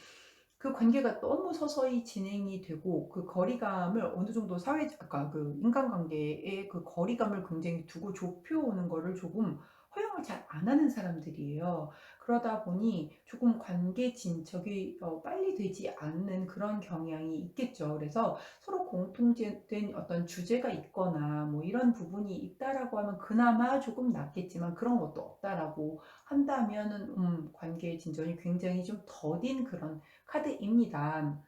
A: 그 관계가 너무 서서히 진행이 되고 그 거리감을 어느 정도 아까 그 인간관계의 그 거리감을 굉장히 두고 좁혀오는 거를 조금 허용을 잘 안 하는 사람들이에요. 그러다 보니 조금 관계 진척이 빨리 되지 않는 그런 경향이 있겠죠. 그래서 서로 공통된 어떤 주제가 있거나 뭐 이런 부분이 있다라고 하면 그나마 조금 낫겠지만 그런 것도 없다라고 한다면은 관계 진전이 굉장히 좀 더딘 그런 카드입니다.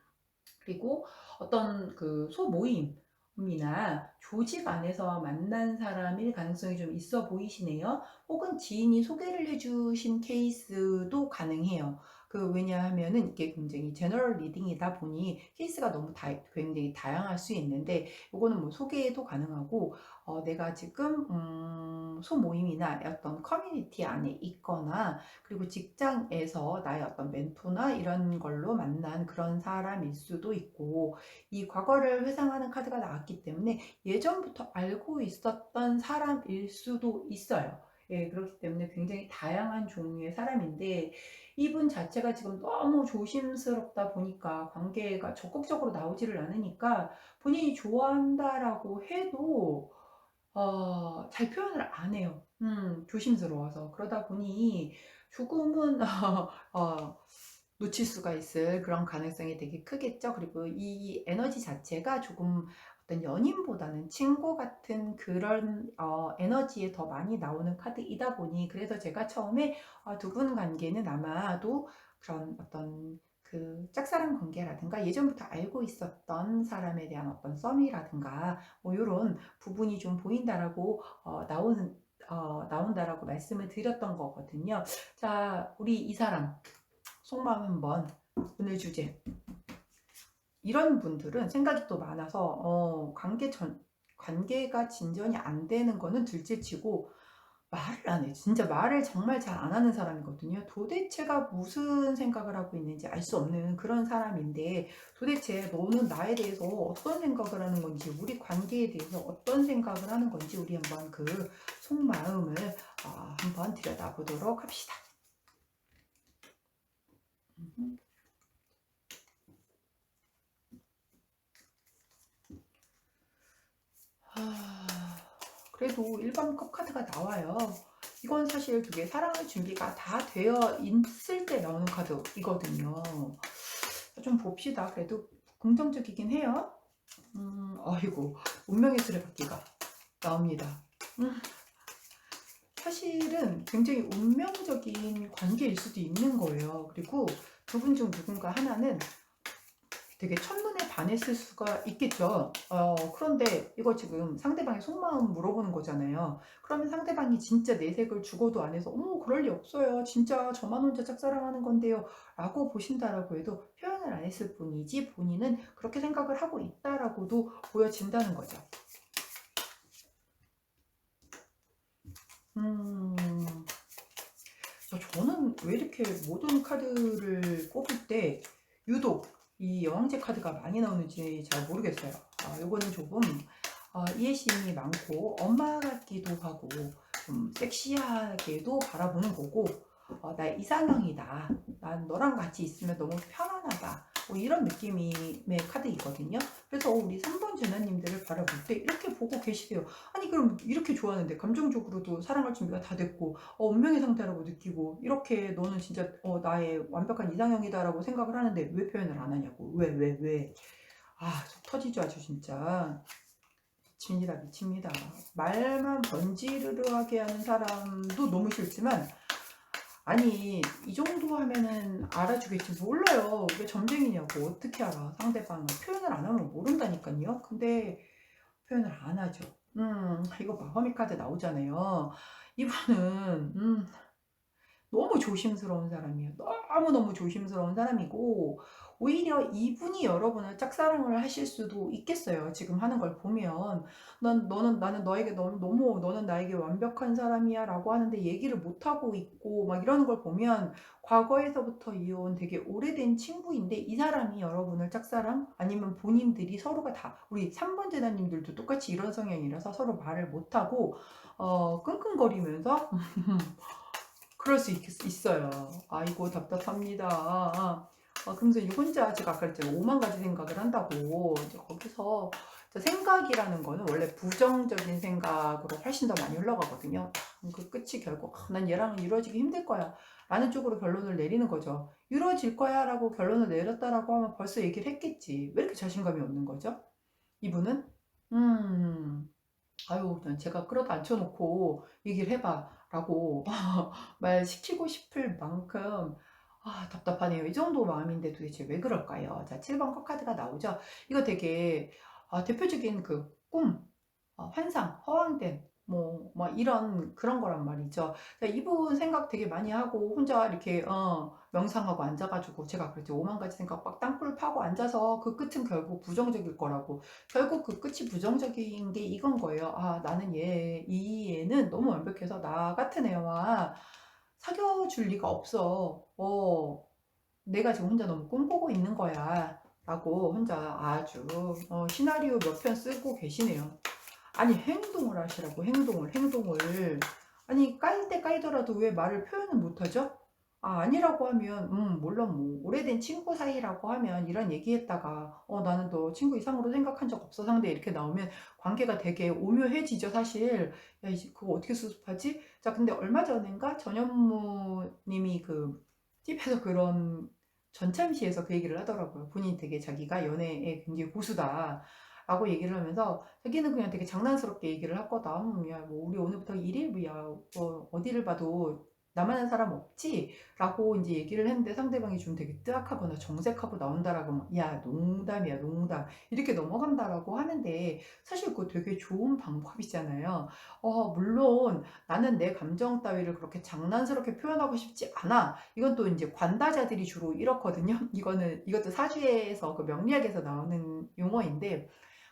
A: 그리고 어떤 그 소모임이나 조직 안에서 만난 사람일 가능성이 좀 있어 보이시네요. 혹은 지인이 소개를 해주신 케이스도 가능해요. 그 왜냐하면은 이게 굉장히 제너럴 리딩이다 보니 케이스가 너무 굉장히 다양할 수 있는데 이거는 뭐 소개도 가능하고 내가 지금 소모임이나 어떤 커뮤니티 안에 있거나 그리고 직장에서 나의 어떤 멘토나 이런 걸로 만난 그런 사람일 수도 있고 이 과거를 회상하는 카드가 나왔기 때문에 예전부터 알고 있었던 사람일 수도 있어요. 예, 그렇기 때문에 굉장히 다양한 종류의 사람인데 이분 자체가 지금 너무 조심스럽다 보니까 관계가 적극적으로 나오지를 않으니까 본인이 좋아한다라고 해도 잘 표현을 안 해요. 조심스러워서. 그러다 보니 조금은 놓칠 수가 있을 그런 가능성이 되게 크겠죠. 그리고 이 에너지 자체가 조금 어떤 연인보다는 친구 같은 그런 에너지에 더 많이 나오는 카드이다 보니 그래서 제가 처음에 두 분 관계는 아마도 그런 어떤 그 짝사랑 관계라든가 예전부터 알고 있었던 사람에 대한 어떤 썸이라든가 뭐 이런 부분이 좀 보인다라고 나온다라고 말씀을 드렸던 거거든요. 자, 우리 이 사람 속마음 한번 오늘 주제. 이런 분들은 생각이 또 많아서 관계가 진전이 안 되는 거는 둘째치고 말을 안 해. 진짜 말을 정말 잘 안 하는 사람이거든요. 도대체가 무슨 생각을 하고 있는지 알 수 없는 그런 사람인데 도대체 너는 나에 대해서 어떤 생각을 하는 건지 우리 관계에 대해서 어떤 생각을 하는 건지 우리 한번 그 속마음을 한번 들여다보도록 합시다. 그래도 일반컵 카드가 나와요. 이건 사실 되게 사랑할 준비가 다 되어 있을 때 나오는 카드이거든요. 좀 봅시다. 그래도 긍정적이긴 해요. 아이고, 운명의 수레바퀴가 나옵니다. 사실은 굉장히 운명적인 관계일 수도 있는 거예요. 그리고 두 분 중 누군가 하나는 되게 첫눈에 반했을 수가 있겠죠. 그런데 이거 지금 상대방의 속마음 물어보는 거잖아요. 그러면 상대방이 진짜 내색을 죽어도 안 해서 어머 그럴 리 없어요. 진짜 저만 혼자 짝사랑하는 건데요. 라고 보신다라고 해도 표현을 안 했을 뿐이지 본인은 그렇게 생각을 하고 있다라고도 보여진다는 거죠. 저는 왜 이렇게 모든 카드를 뽑을 때 유독 이 여왕제 카드가 많이 나오는지 잘 모르겠어요. 요거는 조금 이해심이 많고 엄마 같기도 하고 좀 섹시하게도 바라보는 거고 나 이상형이다. 난 너랑 같이 있으면 너무 편안하다. 뭐 이런 느낌의 카드이거든요. 그래서 우리 3번 주나님들을 바라볼 때 이렇게 보고 계시대요. 아니 그럼 이렇게 좋아하는데 감정적으로도 사랑할 준비가 다 됐고 운명의 상대라고 느끼고 이렇게 너는 진짜 나의 완벽한 이상형이다라고 생각을 하는데 왜 표현을 안 하냐고. 왜. 속 터지죠 아주 진짜. 미칩니다, 미칩니다. 말만 번지르르하게 하는 사람도 너무 싫지만 아니 이 정도 하면은 알아주겠지. 몰라요. 왜 점쟁이냐고. 어떻게 알아 상대방을. 표현을 안 하면 모른다니까요. 근데 표현을 안 하죠. 이거 봐 허미 카드 나오잖아요. 이분은 너무 조심스러운 사람이에요. 너무너무 조심스러운 사람이고 오히려 이분이 여러분을 짝사랑을 하실 수도 있겠어요. 지금 하는 걸 보면 나는 너에게 너무 너는 나에게 완벽한 사람이야 라고 하는데 얘기를 못하고 있고 막 이러는 걸 보면 과거에서부터 이어온 되게 오래된 친구인데 이 사람이 여러분을 짝사랑 아니면 본인들이 서로가 다 우리 3번 제자님들도 똑같이 이런 성향이라서 서로 말을 못하고 끙끙거리면서 그럴 수 있어요. 아이고 답답합니다. 그러면서 혼자 제가 아까 그랬잖아요. 5만 가지 생각을 한다고. 이제 거기서 생각이라는 거는 원래 부정적인 생각으로 훨씬 더 많이 흘러가거든요. 그 끝이 결국 난 얘랑은 이루어지기 힘들 거야 라는 쪽으로 결론을 내리는 거죠. 이루어질 거야 라고 결론을 내렸다라고 하면 벌써 얘기를 했겠지. 왜 이렇게 자신감이 없는 거죠? 이분은? 아유, 난 제가 끌어다 앉혀놓고 얘기를 해봐 라고 말 시키고 싶을 만큼 답답하네요. 이 정도 마음인데 도대체 왜 그럴까요? 자, 7번 컵카드가 나오죠. 이거 되게 대표적인 그 꿈, 환상, 허황된 뭐 이런 그런 거란 말이죠. 자, 이분 생각 되게 많이 하고 혼자 이렇게 명상하고 앉아가지고 제가 그랬죠. 5만 가지 생각 막 땅굴 파고 앉아서 그 끝은 결국 부정적일 거라고. 결국 그 끝이 부정적인 게 이건 거예요. 나는 이 애는 너무 완벽해서 나 같은 애와 사귀어줄 리가 없어. 내가 지금 혼자 너무 꿈꾸고 있는 거야. 라고 혼자 아주 시나리오 몇 편 쓰고 계시네요. 아니 행동을 하시라고 행동을 아니 까일 때 까이더라도 왜 말을 표현을 못하죠? 아니라고 하면 물론 뭐 오래된 친구 사이라고 하면 이런 얘기했다가 나는 너 친구 이상으로 생각한 적 없어 상대 이렇게 나오면 관계가 되게 오묘해지죠 사실. 야 이제 그거 어떻게 수습하지? 자 근데 얼마 전인가 전현무님이 그 팁에서 그런 전참시에서 그 얘기를 하더라고요. 본인이 되게 자기가 연애에 굉장히 고수다 라고 얘기를 하면서 자기는 그냥 되게 장난스럽게 얘기를 하거든. 야, 뭐, 우리 오늘부터 일일, 뭐, 야, 뭐, 어디를 봐도 나만 아는 사람 없지? 라고 이제 얘기를 했는데 상대방이 좀 되게 뜨악하거나 정색하고 나온다라고 막, 야, 농담이야, 농담. 이렇게 넘어간다라고 하는데 사실 그거 되게 좋은 방법이잖아요. 물론 나는 내 감정 따위를 그렇게 장난스럽게 표현하고 싶지 않아. 이건 또 이제 관다자들이 주로 이렇거든요. 이것도 사주에서 그 명리학에서 나오는 용어인데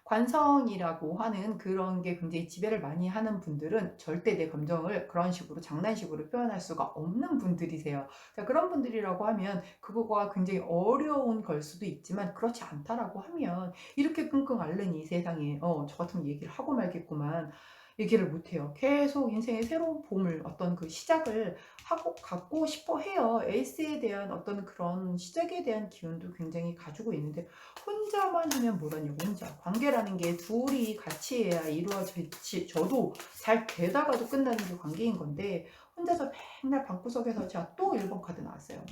A: 관성이라고 하는 그런 게 굉장히 지배를 많이 하는 분들은 절대 내 감정을 그런 식으로 장난식으로 표현할 수가 없는 분들이세요. 자, 그런 분들이라고 하면 그거가 굉장히 어려운 걸 수도 있지만 그렇지 않다라고 하면 이렇게 끙끙 앓는 이 세상에 저 같은 얘기를 하고 말겠구만. 얘기를 못해요. 계속 인생의 새로운 봄을 어떤 그 시작을 하고 갖고 싶어 해요. 에이스에 대한 어떤 그런 시작에 대한 기운도 굉장히 가지고 있는데 혼자만 하면 뭐라냐고 혼자. 관계라는 게 둘이 같이 해야 이루어져도 잘 되다가도 끝나는 게 관계인 건데 혼자서 맨날 방구석에서 자 또 1번 카드 나왔어요.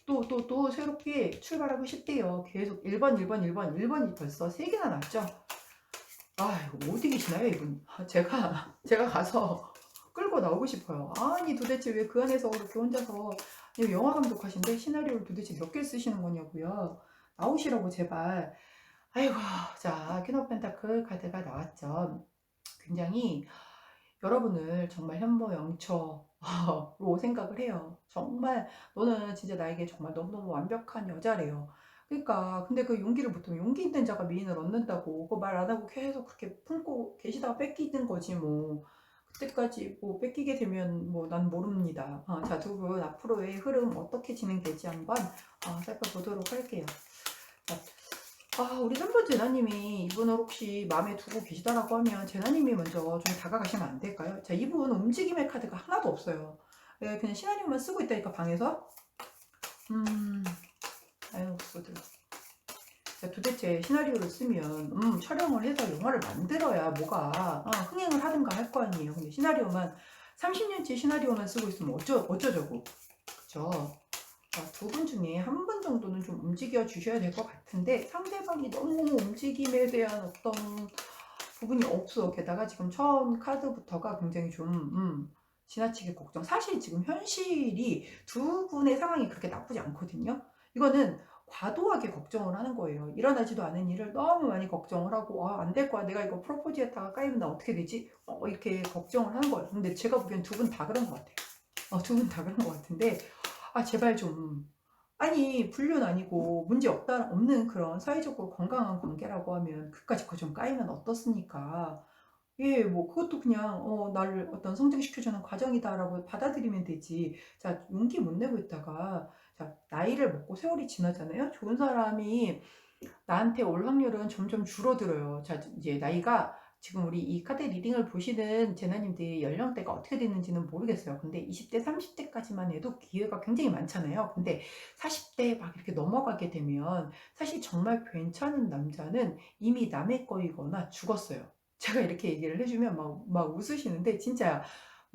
A: 또 새롭게 출발하고 싶대요. 계속 1번, 1번, 1번, 1번이 벌써 3개나 났죠. 이거 못 이기시나요, 이분? 제가 가서 끌고 나오고 싶어요. 아니, 도대체 왜 그 안에서 그렇게 혼자서, 영화 감독하신데 시나리오를 도대체 몇 개 쓰시는 거냐고요. 나오시라고, 제발. 아이고, 자, 퀸 펜타클 카드가 나왔죠. 굉장히 여러분을 정말 현모양처로 생각을 해요. 정말 너는 진짜 나에게 정말 너무너무 완벽한 여자래요. 그러니까 근데 그 용기를 보통 용기 있는 자가 미인을 얻는다고 그 말 안 하고 계속 그렇게 품고 계시다가 뺏기는 거지 뭐. 그때까지 뭐 뺏기게 되면 뭐 난 모릅니다. 자, 두 분 앞으로의 흐름 어떻게 진행될지 한번 살펴보도록 할게요. 자, 우리 3번 제나님이 이분을 혹시 마음에 두고 계시다라고 하면 제나님이 먼저 좀 다가가시면 안 될까요? 자, 이분 움직임의 카드가 하나도 없어요. 그냥 시나리오만 쓰고 있다니까 방에서. 아유, 그거들. 자, 도대체 시나리오를 쓰면 촬영을 해서 영화를 만들어야 뭐가 흥행을 하든가 할 거 아니에요. 근데 시나리오만 30년치 시나리오만 쓰고 있으면 어쩌자고. 그쵸? 두 분 중에 한 분 정도는 좀 움직여 주셔야 될 것 같은데 상대방이 너무 움직임에 대한 어떤 부분이 없어. 게다가 지금 처음 카드부터가 굉장히 좀 지나치게 걱정. 사실 지금 현실이 두 분의 상황이 그렇게 나쁘지 않거든요. 이거는 과도하게 걱정을 하는 거예요. 일어나지도 않은 일을 너무 많이 걱정을 하고 안 될 거야. 내가 이거 프로포즈 했다가 까이면 나 어떻게 되지? 이렇게 걱정을 하는 거예요. 근데 제가 보기엔 두 분 다 그런 것 같아요. 두 분 다 그런 것 같은데 제발 좀 아니 불륜 아니고 문제 없는 그런 사회적으로 건강한 관계라고 하면 그까짓 거 좀 까이면 어떻습니까? 예, 뭐 그것도 그냥 나를 어떤 성장시켜주는 과정이다라고 받아들이면 되지. 자, 용기 못 내고 있다가 자, 나이를 먹고 세월이 지나잖아요. 좋은 사람이 나한테 올 확률은 점점 줄어들어요. 자, 이제 나이가 지금 우리 이 카드 리딩을 보시는 제나님들이 연령대가 어떻게 됐는지는 모르겠어요. 근데 20대, 30대까지만 해도 기회가 굉장히 많잖아요. 근데 40대 막 이렇게 넘어가게 되면 사실 정말 괜찮은 남자는 이미 남의 거이거나 죽었어요. 제가 이렇게 얘기를 해주면 막 웃으시는데 진짜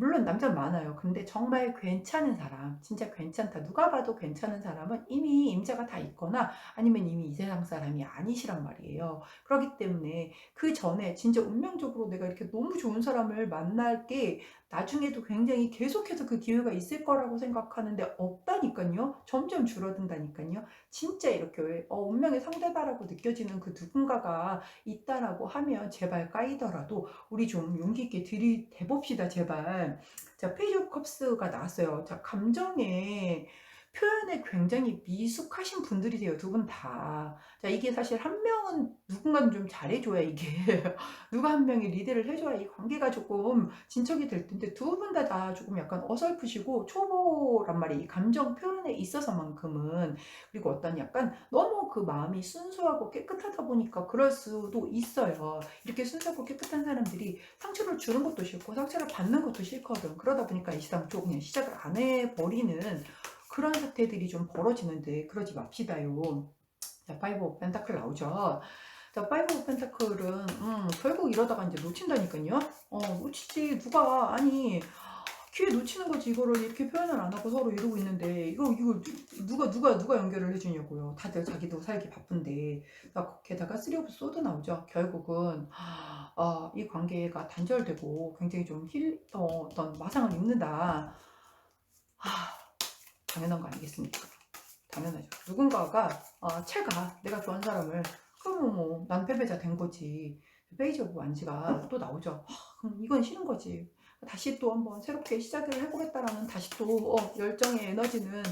A: 물론 남자 많아요. 근데 정말 괜찮은 사람, 진짜 괜찮다. 누가 봐도 괜찮은 사람은 이미 임자가 다 있거나 아니면 이미 이 세상 사람이 아니시란 말이에요. 그렇기 때문에 그 전에 진짜 운명적으로 내가 이렇게 너무 좋은 사람을 만날 게 나중에도 굉장히 계속해서 그 기회가 있을 거라고 생각하는데 없다니까요. 점점 줄어든다니까요. 진짜 이렇게 운명의 상대다라고 느껴지는 그 누군가가 있다라고 하면 제발 까이더라도 우리 좀 용기 있게 들이대봅시다 제발. 자, 페이지 오브 컵스가 나왔어요. 자, 감정에 표현에 굉장히 미숙하신 분들이세요, 두 분 다. 자, 이게 사실 한 명은 누군가는 좀 잘해줘야 이게 누가 한 명이 리드를 해줘야 이 관계가 조금 진척이 될 텐데 두 분 다 조금 약간 어설프시고 초보란 말이에요. 이 감정 표현에 있어서만큼은. 그리고 어떤 약간 너무 그 마음이 순수하고 깨끗하다 보니까 그럴 수도 있어요. 이렇게 순수하고 깨끗한 사람들이 상처를 주는 것도 싫고 상처를 받는 것도 싫거든. 그러다 보니까 이시당초 그냥 시작을 안 해버리는 그런 사태들이 좀 벌어지는데 그러지 맙시다요. 자, 파이브 오브 펜타클 나오죠. 자, 파이브 오브 펜타클은 결국 이러다가 이제 놓친다니까요. 놓치지. 누가 아니 기회 놓치는 거지. 이거를 이렇게 표현을 안 하고 서로 이러고 있는데 이거 누가 연결을 해주냐고요. 다들 자기도 살기 바쁜데. 자, 게다가 쓰리 오브 소드 나오죠. 결국은 이 관계가 단절되고 굉장히 좀 어떤 마상을 입는다. 당연한 거 아니겠습니까? 당연하죠. 누군가가 채가 내가 좋아하는 사람을 그러면 뭐 난 패배자 된 거지. 페이지 오브 완지가 또 나오죠. 그럼 이건 싫은 거지. 다시 또 한번 새롭게 시작을 해보겠다라는 다시 또 열정의 에너지는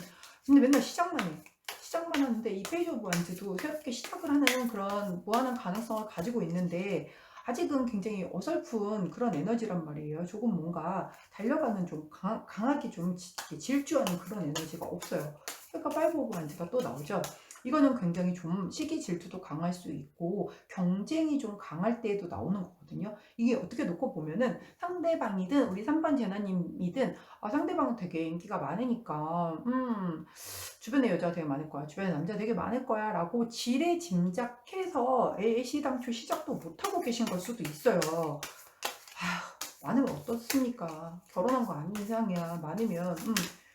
A: 근데 맨날 시작만 해. 시작만 하는데 이 페이지 오브 완지도 새롭게 시작을 하는 그런 무한한 가능성을 가지고 있는데 아직은 굉장히 어설픈 그런 에너지란 말이에요. 조금 뭔가 달려가는 좀 강하게 좀 질주하는 그런 에너지가 없어요. 그러니까 파이브 오브 완즈가 또 나오죠. 이거는 굉장히 좀 시기 질투도 강할 수 있고 경쟁이 좀 강할 때에도 나오는 거거든요. 이게 어떻게 놓고 보면은 상대방이든 우리 3번 제나님이든 상대방은 되게 인기가 많으니까 주변에 여자가 되게 많을 거야. 주변에 남자 되게 많을 거야 라고 지레 짐작해서 애시당초 시작도 못하고 계신 걸 수도 있어요. 많으면 어떻습니까? 결혼한 거 아닌 이상이야. 많으면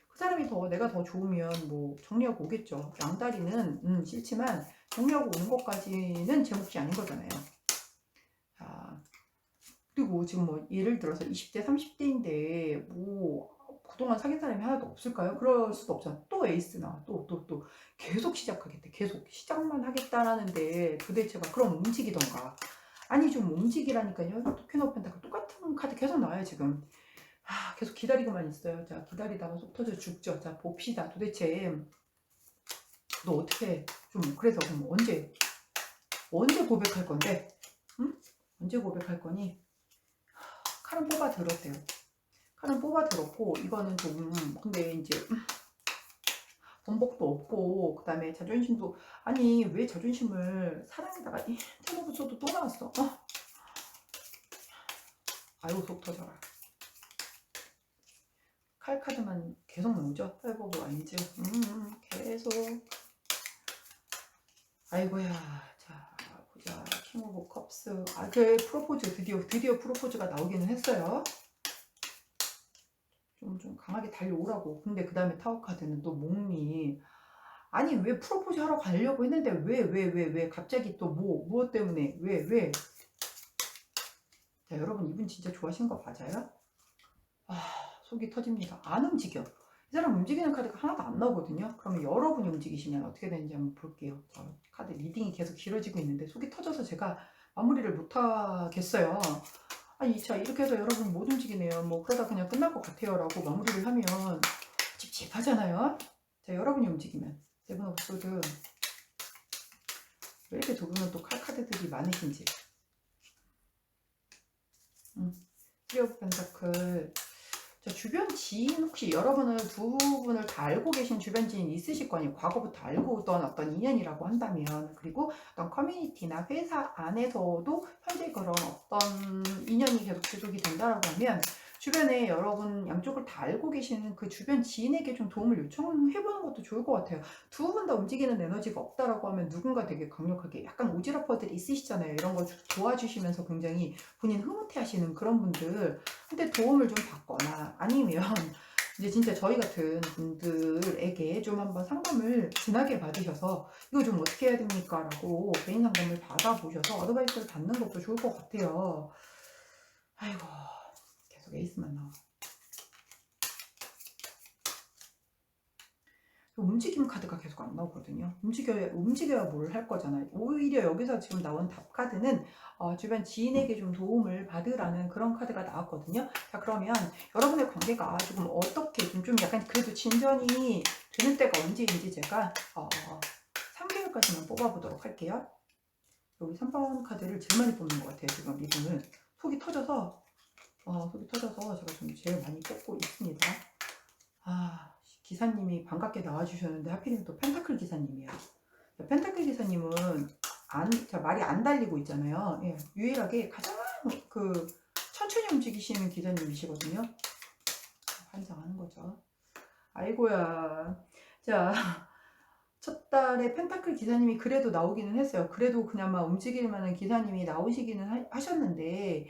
A: 그 사람이 내가 더 좋으면 뭐 정리하고 오겠죠. 양다리는 싫지만 정리하고 오는 것까지는 제 몫이 아닌 거잖아요. 자, 그리고 지금 뭐 예를 들어서 20대 30대인데 뭐 그동안 사귄 사람이 하나도 없을까요? 그럴 수도 없잖아. 또 에이스 나와. 또 계속 시작하겠대. 계속 시작만 하겠다라는데 도대체가 그럼 움직이던가. 아니 좀 움직이라니까요. 퀸 오브 펜타클 똑같은 카드 계속 나와요 지금. 계속 기다리고만 있어요. 자, 기다리다가 속 터져 죽죠. 자, 봅시다. 도대체 너 어떻게 좀 그래서 그럼 언제 고백할 건데? 응? 언제 고백할 거니? 칼은 뽑아 들었대요. 칼은 뽑아 들었고 이거는 좀 근데 이제 번복도 없고 그 다음에 자존심도 아니 왜 자존심을 사랑에다가 테너브소도 또 나왔어. 아이고 속 터져라. 칼 카드만 계속 나오죠. 파이브 오브 와인즈 계속 아이고야. 자 보자. 킹 오브 컵스. 그 프로포즈 드디어 프로포즈가 나오기는 했어요. 좀 강하게 달려오라고. 근데 그 다음에 타워 카드는 또 목미. 아니 왜 프로포즈 하러 가려고 했는데 왜 갑자기 또 무엇 때문에 왜 자, 여러분 이분 진짜 좋아하시는 거 맞아요? 속이 터집니다. 안 움직여. 이 사람 움직이는 카드가 하나도 안 나오거든요. 그러면 여러분이 움직이시면 어떻게 되는지 한번 볼게요. 카드 리딩이 계속 길어지고 있는데 속이 터져서 제가 마무리를 못 하겠어요. 아니 자 이렇게 해서 여러분이 못 움직이네요. 뭐 그러다 그냥 끝날 것 같아요 라고 마무리를 하면 찝찝하잖아요. 자 여러분이 움직이면 세븐 오브 소드 왜 이렇게 두 분은 또 카드들이 많으신지 쓰리 오브 펜타클. 자, 주변 지인 혹시 여러분을 두 분을 다 알고 계신 주변 지인 있으실 거아니에요. 과거부터 알고 오던 어떤 인연이라고 한다면 그리고 어떤 커뮤니티나 회사 안에서도 현재 그런 어떤 인연이 계속 지속이 된다라고 하면 주변에 여러분 양쪽을 다 알고 계시는 그 주변 지인에게 좀 도움을 요청해보는 것도 좋을 것 같아요. 두 분 다 움직이는 에너지가 없다라고 하면 누군가 되게 강력하게 약간 오지랖퍼들이 있으시잖아요. 이런 거 도와주시면서 굉장히 본인 흐뭇해하시는 그런 분들 한테 도움을 좀 받거나 아니면 이제 진짜 저희 같은 분들에게 좀 한번 상담을 진하게 받으셔서 이거 좀 어떻게 해야 됩니까? 라고 개인 상담을 받아보셔서 어드바이스를 받는 것도 좋을 것 같아요. 아이고 계속 에이스만 나와. 움직임 카드가 계속 안 나오거든요. 움직여야 뭘 할 거잖아요. 오히려 여기서 지금 나온 답 카드는 주변 지인에게 좀 도움을 받으라는 그런 카드가 나왔거든요. 자, 그러면 여러분의 관계가 조금 어떻게 좀 약간 그래도 진전이 되는 때가 언제인지 제가 3개월까지만 뽑아보도록 할게요. 여기 3번 카드를 제일 많이 뽑는 것 같아요. 지금 이분은 속이 터져서 제가 좀 제일 많이 뽑고 있습니다. 기사님이 반갑게 나와주셨는데 하필이면 또 펜타클 기사님이야. 펜타클 기사님은 말이 안 달리고 있잖아요. 예, 유일하게 가장 천천히 움직이시는 기사님이시거든요. 환장하는 거죠. 아이고야. 자, 첫 달에 펜타클 기사님이 그래도 나오기는 했어요. 그래도 그나마 움직일 만한 기사님이 나오시기는 하셨는데,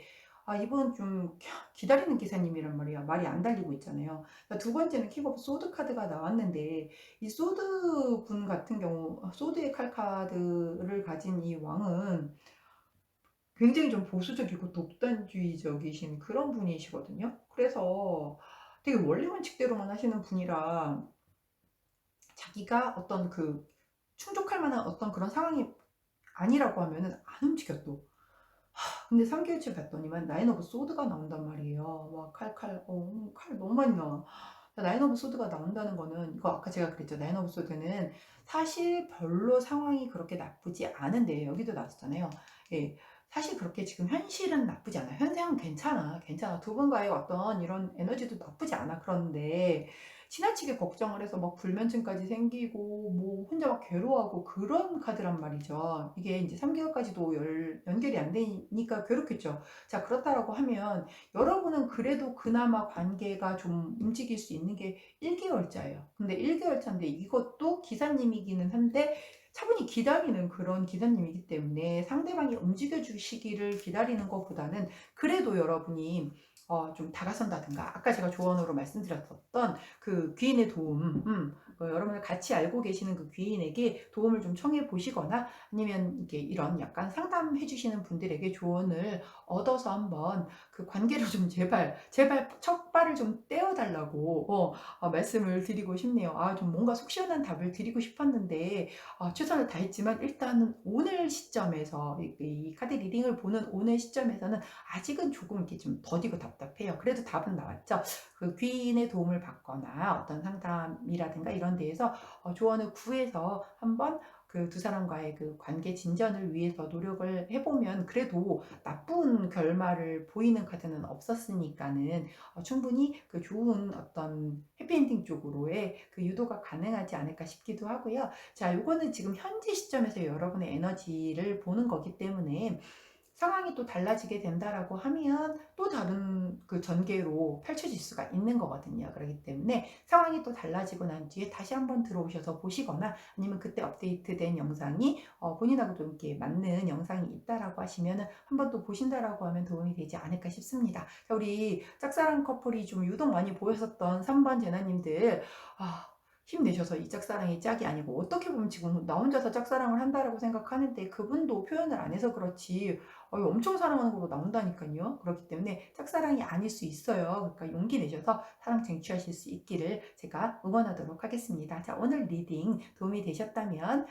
A: 이분 좀 기다리는 기사님이란 말이야. 말이 안 달리고 있잖아요. 두 번째는 킹 오브 소드 카드가 나왔는데, 이 소드 분 같은 경우, 소드의 칼 카드를 가진 이 왕은 굉장히 좀 보수적이고 독단주의적이신 그런 분이시거든요. 그래서 되게 원리 원칙대로만 하시는 분이라 자기가 어떤 충족할 만한 어떤 그런 상황이 아니라고 하면은 안 움직여 또. 근데 3개월치 봤더니만 나인 오브 소드가 나온단 말이에요. 와, 칼 너무 많이 나와. 나인 오브 소드가 나온다는 거는, 이거 아까 제가 그랬죠. 나인 오브 소드는 사실 별로 상황이 그렇게 나쁘지 않은데, 여기도 나왔잖아요. 예. 사실 그렇게 지금 현실은 나쁘지 않아. 현상은 괜찮아. 두 분과의 어떤 이런 에너지도 나쁘지 않아. 그런데 지나치게 걱정을 해서 막 불면증까지 생기고 뭐 혼자 막 괴로워하고 그런 카드란 말이죠. 이게 이제 3개월까지도 연결이 안 되니까 괴롭겠죠. 자, 그렇다라고 하면 여러분은 그래도 그나마 관계가 좀 움직일 수 있는 게 1개월짜예요. 근데 1개월짜인데 이것도 기사님이기는 한데 차분히 기다리는 그런 기사님이기 때문에 상대방이 움직여 주시기를 기다리는 것보다는 그래도 여러분이 좀 다가선다든가, 아까 제가 조언으로 말씀드렸던 그 귀인의 도움, 여러분을 같이 알고 계시는 그 귀인에게 도움을 좀 청해 보시거나, 아니면 이게 이런 약간 상담해 주시는 분들에게 조언을 얻어서 한번 그 관계를 좀 제발 첫 발을 좀 떼어달라고 말씀을 드리고 싶네요. 좀 뭔가 속 시원한 답을 드리고 싶었는데 최선을 다했지만 일단은 오늘 시점에서 이 카드 리딩을 보는 오늘 시점에서는 아직은 조금 이렇게 좀 더디고 답답해요. 그래도 답은 나왔죠. 그 귀인의 도움을 받거나 어떤 상담이라든가 이런 데에서 조언을 구해서 한번 그 두 사람과의 그 관계 진전을 위해서 노력을 해보면 그래도 나쁜 결말을 보이는 카드는 없었으니까는 충분히 그 좋은 어떤 해피엔딩 쪽으로의 그 유도가 가능하지 않을까 싶기도 하고요. 자, 요거는 지금 현재 시점에서 여러분의 에너지를 보는 거기 때문에 상황이 또 달라지게 된다라고 하면 또 다른 그 전개로 펼쳐질 수가 있는 거거든요. 그렇기 때문에 상황이 또 달라지고 난 뒤에 다시 한번 들어오셔서 보시거나, 아니면 그때 업데이트된 영상이 본인하고 좀 이렇게 맞는 영상이 있다라고 하시면 한번 또 보신다라고 하면 도움이 되지 않을까 싶습니다. 자, 우리 짝사랑 커플이 좀 유독 많이 보였었던 3번 제나님들, 힘내셔서 이 짝사랑이 짝이 아니고, 어떻게 보면 지금 나 혼자서 짝사랑을 한다라고 생각하는데 그분도 표현을 안 해서 그렇지 엄청 사랑하는 걸로 나온다니까요. 그렇기 때문에 짝사랑이 아닐 수 있어요. 그러니까 용기 내셔서 사랑 쟁취하실 수 있기를 제가 응원하도록 하겠습니다. 자, 오늘 리딩 도움이 되셨다면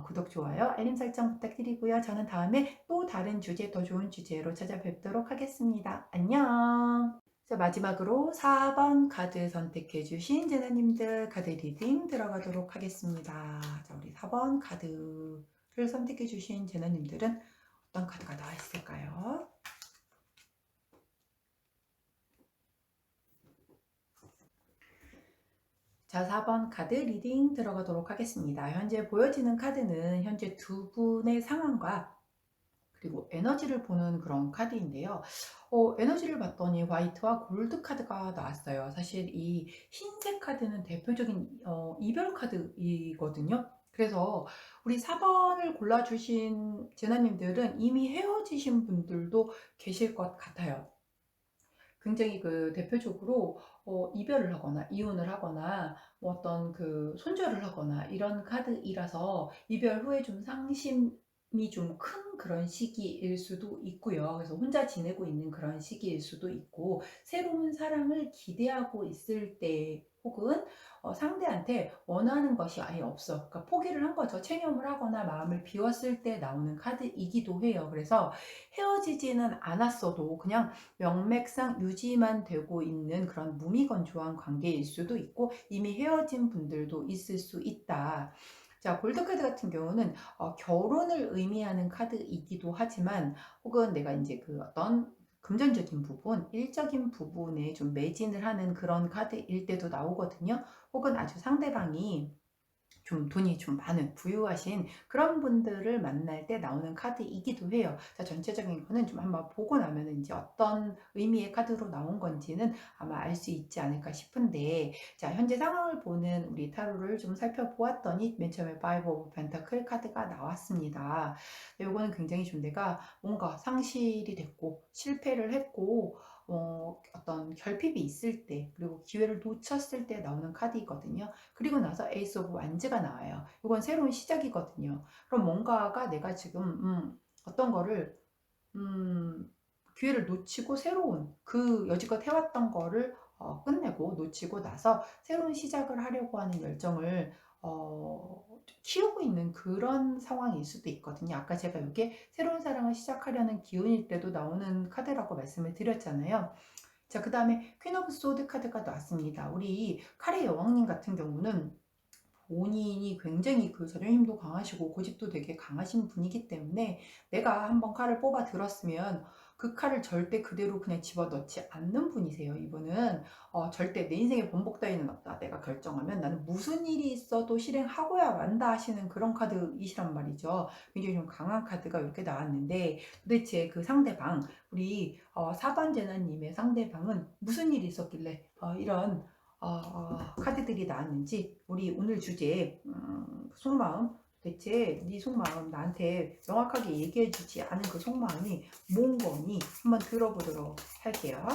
A: 구독, 좋아요, 알림 설정 부탁드리고요. 저는 다음에 또 다른 주제, 더 좋은 주제로 찾아뵙도록 하겠습니다. 안녕. 자, 마지막으로 4번 카드 선택해 주신 제나님들 카드 리딩 들어가도록 하겠습니다. 자, 우리 4번 카드를 선택해 주신 제나님들은 어떤 카드가 나와 있을까요? 자, 4번 카드 리딩 들어가도록 하겠습니다. 현재 보여지는 카드는 현재 두 분의 상황과 그리고 에너지를 보는 그런 카드인데요. 에너지를 봤더니 화이트와 골드 카드가 나왔어요. 사실 이 흰색 카드는 대표적인 이별 카드이거든요. 그래서 우리 4번을 골라주신 제나님들은 이미 헤어지신 분들도 계실 것 같아요. 굉장히 그 대표적으로 이별을 하거나 이혼을 하거나 뭐 어떤 그 손절을 하거나 이런 카드이라서 이별 후에 좀 상심이 좀 큰 그런 시기일 수도 있고요. 그래서 혼자 지내고 있는 그런 시기일 수도 있고, 새로운 사랑을 기대하고 있을 때 혹은 상대한테 원하는 것이 아예 없어. 그러니까 포기를 한 거죠. 체념을 하거나 마음을 비웠을 때 나오는 카드이기도 해요. 그래서 헤어지지는 않았어도 그냥 명맥상 유지만 되고 있는 그런 무미건조한 관계일 수도 있고, 이미 헤어진 분들도 있을 수 있다. 자, 골드카드 같은 경우는 결혼을 의미하는 카드이기도 하지만, 혹은 내가 이제 그 어떤 금전적인 부분, 일적인 부분에 좀 매진을 하는 그런 카드일 때도 나오거든요. 혹은 아주 상대방이 좀 돈이 좀 많은 부유하신 그런 분들을 만날 때 나오는 카드이기도 해요. 자, 전체적인 거는 좀 한번 보고 나면 이제 어떤 의미의 카드로 나온 건지는 아마 알 수 있지 않을까 싶은데, 자, 현재 상황을 보는 우리 타로를 좀 살펴보았더니 맨 처음에 파이브 오브 펜타클 카드가 나왔습니다. 이거는 굉장히 좀 내가 뭔가 상실이 됐고 실패를 했고 어떤 결핍이 있을 때, 그리고 기회를 놓쳤을 때 나오는 카드이거든요. 그리고 나서 에이스 오브 완즈가 나와요. 이건 새로운 시작이거든요. 그럼 뭔가가 내가 지금 어떤 거를 기회를 놓치고 새로운 그 여지껏 해왔던 거를 끝내고 놓치고 나서 새로운 시작을 하려고 하는 열정을 키우고 있는 그런 상황일 수도 있거든요. 아까 제가 이게 새로운 사랑을 시작하려는 기운일 때도 나오는 카드라고 말씀을 드렸잖아요. 자, 그 다음에 퀸 오브 소드 카드가 나왔습니다. 우리 칼의 여왕님 같은 경우는 본인이 굉장히 그 자존심도 강하시고 고집도 되게 강하신 분이기 때문에, 내가 한번 칼을 뽑아 들었으면 그 칼을 절대 그대로 그냥 집어넣지 않는 분이세요. 이분은 절대 내 인생에 번복 따위는 없다. 내가 결정하면 나는 무슨 일이 있어도 실행하고야 만다 하시는 그런 카드이시란 말이죠. 굉장히 좀 강한 카드가 이렇게 나왔는데, 도대체 그 상대방, 우리 사반제나님의 상대방은 무슨 일이 있었길래 이런 카드들이 나왔는지, 우리 오늘 주제 속마음, 대체 네 속마음 나한테 명확하게 얘기해 주지 않은 그 속마음이 뭔 거니 한번 들어보도록 할게요.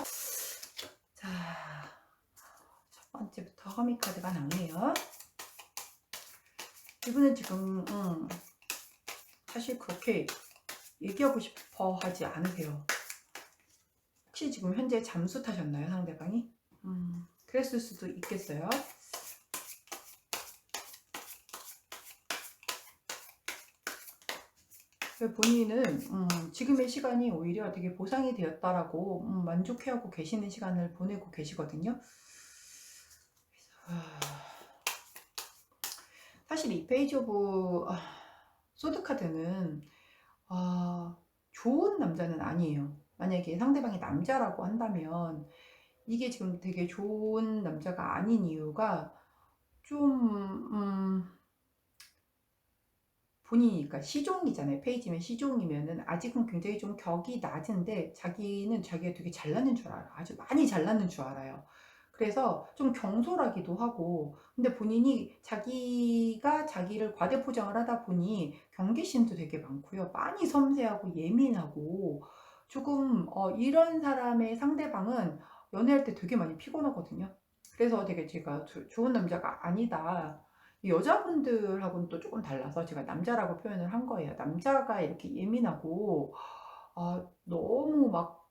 A: 자, 첫 번째부터 허미 카드가 나오네요. 이분은 지금 사실 그렇게 얘기하고 싶어 하지 않으세요. 혹시 지금 현재 잠수 타셨나요, 상대방이? 그랬을 수도 있겠어요. 본인은 지금의 시간이 오히려 되게 보상이 되었다라고 만족해하고 계시는 시간을 보내고 계시거든요. 사실 이 페이지 오브 소드 카드는 좋은 남자는 아니에요. 만약에 상대방이 남자라고 한다면 이게 지금 되게 좋은 남자가 아닌 이유가, 좀 본인이 그러니까 시종이잖아요. 페이지면 시종이면은 아직은 굉장히 좀 격이 낮은데, 자기는 자기가 되게 잘나는 줄 알아. 아주 많이 잘나는 줄 알아요. 그래서 좀 경솔하기도 하고, 근데 본인이 자기가 자기를 과대포장을 하다 보니 경계심도 되게 많고요. 많이 섬세하고 예민하고, 조금 이런 사람의 상대방은 연애할 때 되게 많이 피곤하거든요. 그래서 되게 제가 좋은 남자가 아니다, 여자분들하고는 또 조금 달라서 제가 남자라고 표현을 한 거예요. 남자가 이렇게 예민하고 너무 막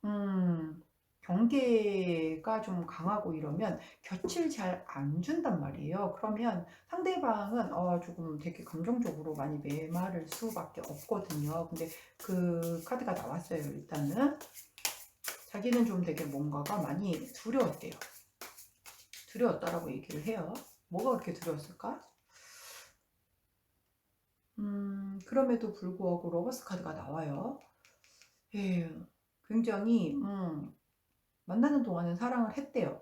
A: 경계가 좀 강하고 이러면 곁을 잘 안 준단 말이에요. 그러면 상대방은 조금 되게 감정적으로 많이 메마를 수밖에 없거든요. 근데 그 카드가 나왔어요. 일단은 자기는 좀 되게 뭔가가 많이 두려웠대요. 두려웠다라고 얘기를 해요. 뭐가 그렇게 두려웠을까? 그럼에도 불구하고 러버스 카드가 나와요. 예, 굉장히 만나는 동안은 사랑을 했대요.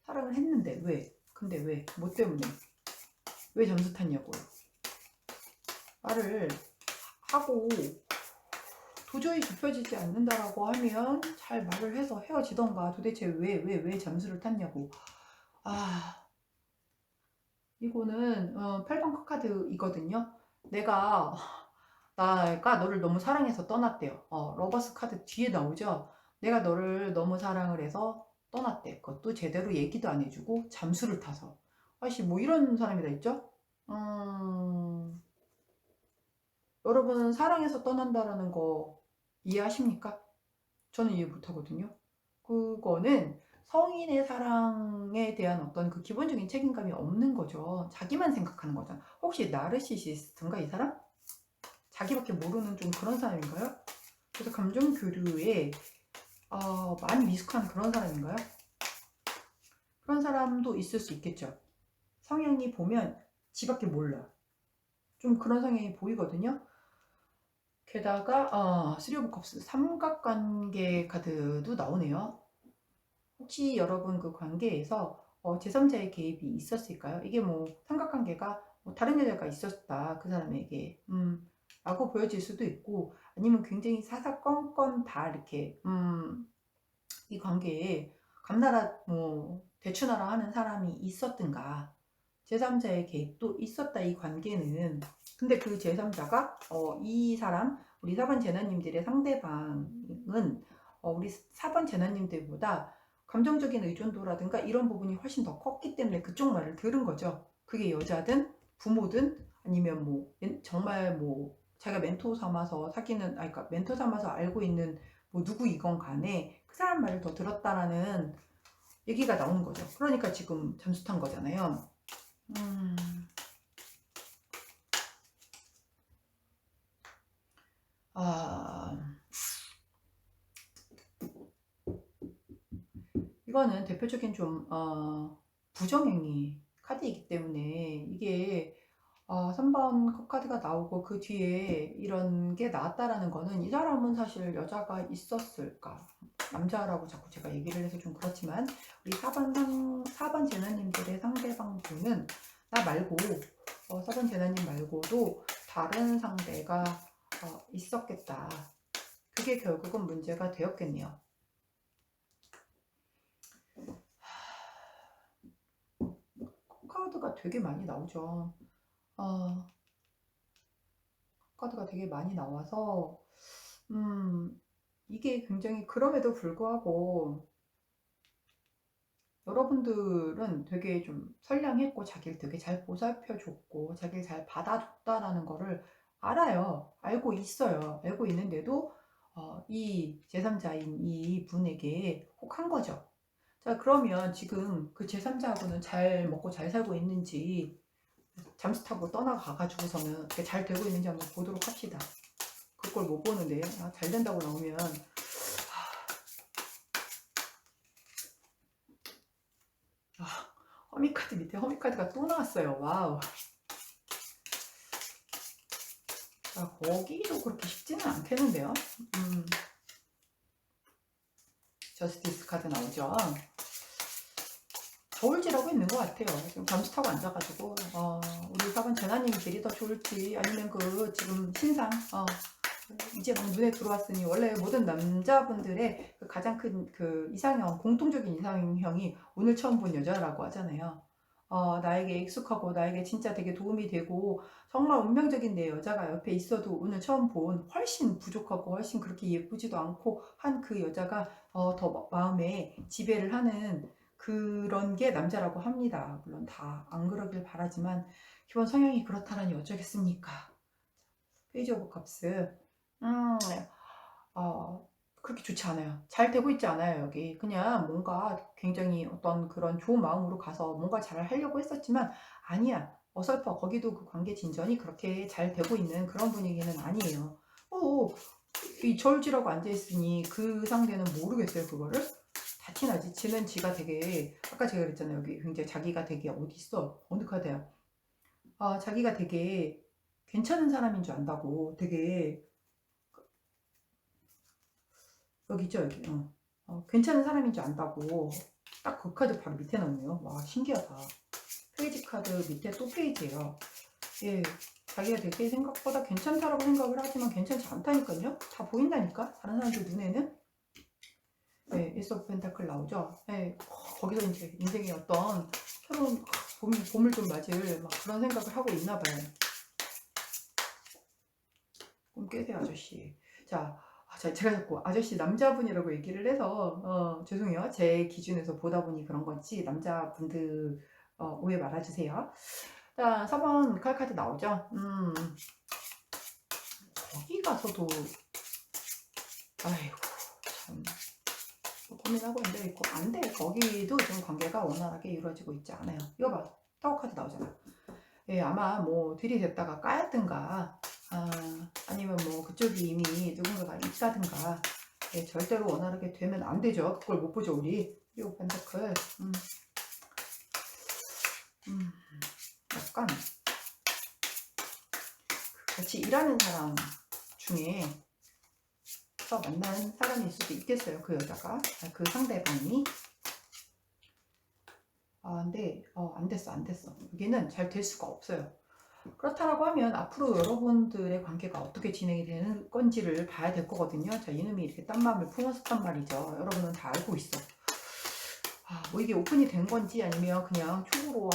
A: 사랑을 했는데 왜? 근데 왜? 뭐 때문에? 왜 잠수 탔냐고요. 말을 하고 도저히 좁혀지지 않는다라고 하면 잘 말을 해서 헤어지던가, 도대체 왜 잠수를 탔냐고. 이거는 8번 카드이거든요. 내가 너를 너무 사랑해서 떠났대요. 러버스 카드 뒤에 나오죠. 내가 너를 너무 사랑을 해서 떠났대. 그것도 제대로 얘기도 안 해주고 잠수를 타서. 아씨, 뭐 이런 사람이 다 있죠? 여러분, 사랑해서 떠난다라는 거 이해하십니까? 저는 이해 못하거든요. 그거는 성인의 사랑에 대한 어떤 그 기본적인 책임감이 없는 거죠. 자기만 생각하는 거잖아. 혹시 나르시시스트인가 이 사람? 자기밖에 모르는 좀 그런 사람인가요? 그래서 감정 교류에 많이 미숙한 그런 사람인가요? 그런 사람도 있을 수 있겠죠. 성향이 보면 지밖에 몰라. 좀 그런 성향이 보이거든요. 게다가 쓰리 오브 컵스 삼각관계 카드도 나오네요. 혹시 여러분 그 관계에서 제3자의 개입이 있었을까요? 이게 뭐 삼각관계가 뭐 다른 여자가 있었다 그 사람에게 라고 보여질 수도 있고, 아니면 굉장히 사사건건 다 이렇게 이 관계에 감나라 뭐 대추나라 하는 사람이 있었든가, 제3자의 개입도 있었다 이 관계는. 근데 그 제3자가 이 사람 우리 4번 제나님들의 상대방은 우리 4번 제나님들보다 감정적인 의존도라든가 이런 부분이 훨씬 더 컸기 때문에 그쪽 말을 들은 거죠. 그게 여자든 부모든 아니면 뭐 정말 뭐 자기가 멘토 삼아서 사귀는, 그러니까 멘토 삼아서 알고 있는 뭐 누구이건 간에 그 사람 말을 더 들었다라는 얘기가 나오는 거죠. 그러니까 지금 잠수 탄 거잖아요. 아, 이거는 대표적인 좀 부정행위 카드이기 때문에 이게 3번 컵 카드가 나오고 그 뒤에 이런 게 나왔다라는 거는 이 사람은 사실 여자가 있었을까? 남자라고 자꾸 제가 얘기를 해서 좀 그렇지만 우리 4번 제나님들의 상대방 분은 나 말고 4번 제나님 말고도 다른 상대가 있었겠다. 그게 결국은 문제가 되었겠네요. 카드가 되게 많이 나오죠. 카드가 되게 많이 나와서 이게 굉장히, 그럼에도 불구하고 여러분들은 되게 좀 선량했고 자기를 되게 잘 보살펴줬고 자기를 잘 받아줬다라는 거를 알아요. 알고 있어요. 알고 있는데도 이 제3자인 이 분에게 혹한 거죠. 자, 그러면 지금 그 제3자하고는 잘 먹고 잘 살고 있는지, 잠수 타고 떠나가가지고서는 어떻게 잘 되고 있는지 한번 보도록 합시다. 그걸 못 보는데 잘 된다고 나오면 허미카드 밑에 허미카드가 또 나왔어요. 와우. 거기도 그렇게 쉽지는 않겠는데요. 저스티스 카드 나오죠. 저울질하고 있는 것 같아요. 지금 잠수 타고 앉아가지고 우리 4번 재나님들이 더 좋을지, 아니면 그 지금 신상 이제 막 눈에 들어왔으니, 원래 모든 남자분들의 그 가장 큰 그 이상형, 공통적인 이상형이 오늘 처음 본 여자라고 하잖아요. 나에게 익숙하고 나에게 진짜 되게 도움이 되고 정말 운명적인 내 여자가 옆에 있어도 오늘 처음 본, 훨씬 부족하고 훨씬 그렇게 예쁘지도 않고 한 그 여자가 더 마음에 지배를 하는 그런 게 남자라고 합니다. 물론 다 안 그러길 바라지만 기본 성향이 그렇다라니 어쩌겠습니까? 페이지 오브 컵스. 음, 그렇게 좋지 않아요. 잘 되고 있지 않아요, 여기. 그냥 뭔가 굉장히 어떤 그런 좋은 마음으로 가서 뭔가 잘 하려고 했었지만, 아니야. 어설퍼. 거기도 그 관계 진전이 그렇게 잘 되고 있는 그런 분위기는 아니에요. 이 절지라고 앉아있으니 그 상대는 모르겠어요, 그거를. 다 티나지. 지는 지가 되게, 아까 제가 그랬잖아요. 여기 굉장히 자기가 되게, 어디 있어? 어느 카드야? 자기가 되게 괜찮은 사람인 줄 안다고. 되게 여기 있죠, 여기. 괜찮은 생사람인 줄 안다고. 딱 그 카드 바로 밑에 나오네요. 와, 신기하다. 페이지 카드 밑에 또 페이지예요. 예, 자기가 되게 생각보다 괜찮다라고 생각을 하지만 괜찮지 않다니까요. 다 보인다니까, 다른 사람들 눈에는. 네, 에이스 오브 펜타클 나오죠. 네, 거기서 이제 인생의 어떤 새로운 봄을 좀 맞을 막 그런 생각을 하고 있나 봐요. 꿈 깨세요, 아저씨. 자, 제가 자꾸 아저씨 남자분이라고 얘기를 해서 죄송해요. 제 기준에서 보다 보니 그런 건지 남자분들 오해 말아주세요. 자, 4번 칼카드 나오죠. 거기 가서도 아이고 참 고민하고 앉아 있고 안 돼. 거기도 좀 관계가 원활하게 이루어지고 있지 않아요. 이거 봐. 타워 카드 나오잖아. 예, 아마 뭐 들이댔다가 까였든가 아니면 뭐 그쪽이 이미 누군가가 있다든가 예, 절대로 원활하게 되면 안 되죠. 그걸 못 보죠 우리. 그리고 펜타클 약간 같이 일하는 사람 중에 만난 사람일 수도 있겠어요. 그 여자가 그 상대방이 근데 안 됐어. 여기는 잘 될 수가 없어요. 그렇다라고 하면 앞으로 여러분들의 관계가 어떻게 진행이 되는 건지를 봐야 될 거거든요. 자, 이놈이 이렇게 딴 마음을 품었었단 말이죠. 여러분은 다 알고 있어. 뭐 이게 오픈이 된 건지 아니면 그냥 촉으로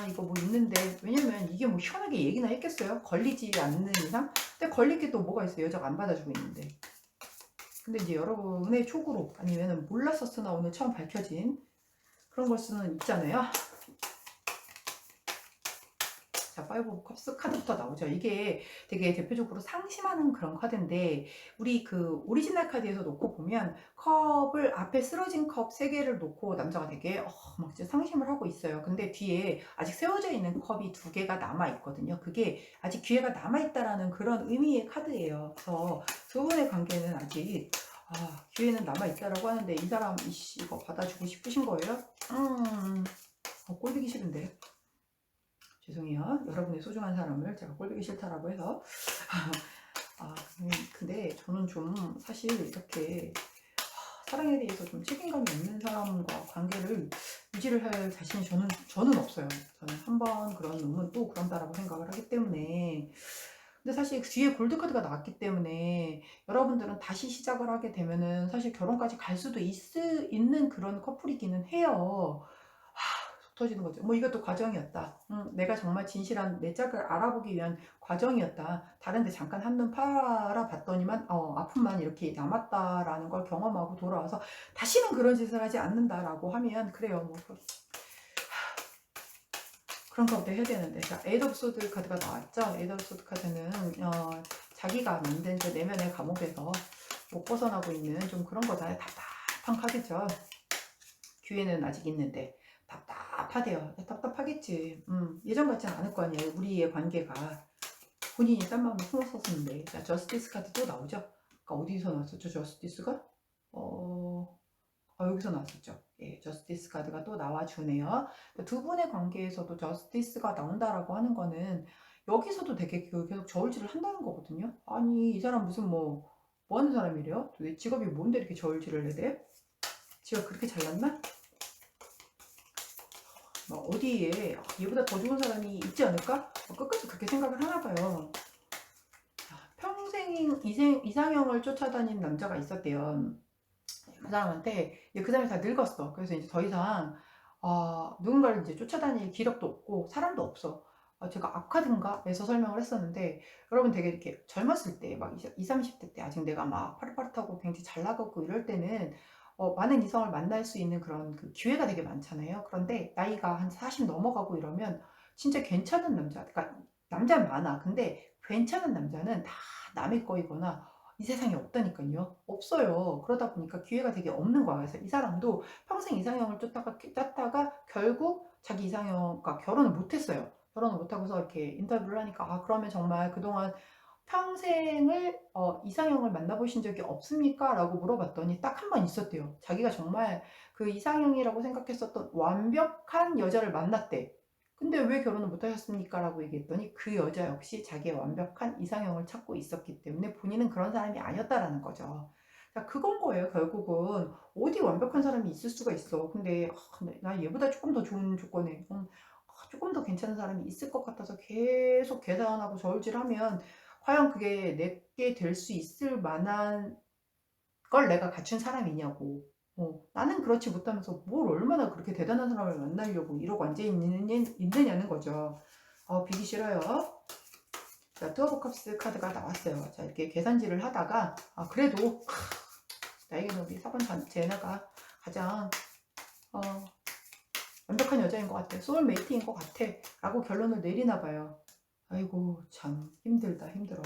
A: 이거 뭐 있는데, 왜냐면 이게 뭐 시원하게 얘기나 했겠어요? 걸리지 않는 이상? 근데 걸릴 게 또 뭐가 있어요? 여자가 안 받아주고 있는데. 근데 이제 여러분의 촉으로 아니면 몰랐었으나 오늘 처음 밝혀진 그런 걸 수는 있잖아요. 자, 파이브 오브 컵스 카드부터 나오죠. 이게 되게 대표적으로 상심하는 그런 카드인데, 우리 그 오리지널 카드에서 놓고 보면 컵을 앞에 쓰러진 컵 3개를 놓고 남자가 되게 막 진짜 상심을 하고 있어요. 근데 뒤에 아직 세워져 있는 컵이 2개가 남아 있거든요. 그게 아직 기회가 남아 있다라는 그런 의미의 카드예요. 그래서 두 분의 관계는 아직 기회는 남아 있다라고 하는데, 이 사람 이거 받아주고 싶으신 거예요? 꼴보기 싫은데. 죄송해요. 여러분의 소중한 사람을 제가 꼴보기 싫다라고 해서. 근데 저는 좀 사실 이렇게 사랑에 대해서 좀 책임감이 없는 사람과 관계를 유지를 할 자신이 저는 없어요. 저는 한번 그런 놈은 또 그런다라고 생각을 하기 때문에. 근데 사실 뒤에 골드카드가 나왔기 때문에 여러분들은 다시 시작을 하게 되면은 사실 결혼까지 갈 수도 있는 그런 커플이기는 해요. 속 터지는 거죠. 뭐 이것도 과정이었다. 내가 정말 진실한 내 짝을 알아보기 위한 과정이었다. 다른데 잠깐 한눈 팔아봤더니만 아픔만 이렇게 남았다라는 걸 경험하고 돌아와서 다시는 그런 짓을 하지 않는다라고 하면 그래요. 뭐 그런 것부터 해야 되는데. 자, 에이드 오브 소드 카드가 나왔죠. 에이드 오브 소드 카드는 자기가 만든 그 내면의 감옥에서 못 벗어나고 있는 좀 그런 거잖아요. 답답한 카드죠. 기회는 아직 있는데 답답하대요. 답답하겠지. 예전 같지는 않을 거 아니에요. 우리의 관계가. 본인이 딴 마음을 품었었는데. 자, 저스티스 카드도 나오죠. 아까 어디서 나왔었죠? 저스티스가? 여기서 나왔었죠. 예, 저스티스 카드가 또 나와주네요. 두 분의 관계에서도 저스티스가 나온다라고 하는 거는 여기서도 되게 계속 저울질을 한다는 거거든요. 아니, 이 사람 무슨 뭐 하는 사람이래요? 도대체 직업이 뭔데 이렇게 저울질을 해대? 지가 그렇게 잘났나? 어디에 얘보다 더 좋은 사람이 있지 않을까? 끝까지 그렇게 생각을 하나 봐요. 평생 이상형을 쫓아다닌 남자가 있었대요. 그 사람한테 그 사람이 다 늙었어. 그래서 이제 더 이상 누군가를 이제 쫓아다닐 기력도 없고 사람도 없어. 제가 아카든가에서 설명을 했었는데, 여러분 되게 이렇게 젊었을 때 막 20, 30대 때 아직 내가 막 파릇파릇하고 굉장히 잘 나가고 이럴 때는 많은 이성을 만날 수 있는 그런 그 기회가 되게 많잖아요. 그런데 나이가 한 40 넘어가고 이러면 진짜 괜찮은 남자, 그러니까 남자 많아. 근데 괜찮은 남자는 다 남의 거이거나 이 세상에 없다니까요. 없어요. 그러다 보니까 기회가 되게 없는 거야. 그래서 이 사람도 평생 이상형을 쫓다가 결국 자기 이상형과 결혼을 못했어요. 결혼을 못하고서 이렇게 인터뷰를 하니까 그러면 정말 그동안 평생을 이상형을 만나보신 적이 없습니까? 라고 물어봤더니 딱 한 번 있었대요. 자기가 정말 그 이상형이라고 생각했었던 완벽한 여자를 만났대. 근데 왜 결혼을 못하셨습니까? 라고 얘기했더니 그 여자 역시 자기의 완벽한 이상형을 찾고 있었기 때문에 본인은 그런 사람이 아니었다라는 거죠. 자, 그건 거예요. 결국은 어디 완벽한 사람이 있을 수가 있어. 근데 나 얘보다 조금 더 좋은 조건에 조금 더 괜찮은 사람이 있을 것 같아서 계속 계산하고 저울질하면 과연 그게 내게 될 수 있을 만한 걸 내가 갖춘 사람이냐고. 나는 그렇지 못하면서 뭘 얼마나 그렇게 대단한 사람을 만나려고 이러고 있느냐는 거죠. 비기 싫어요. 자, 투어 오브 컵스 카드가 나왔어요. 자, 이렇게 계산질을 하다가 그래도 나에게는 우리 4번 제나가 가장 완벽한 여자인 것 같아. 소울메이트인 것 같아. 라고 결론을 내리나 봐요. 아이고 참 힘들다 힘들어.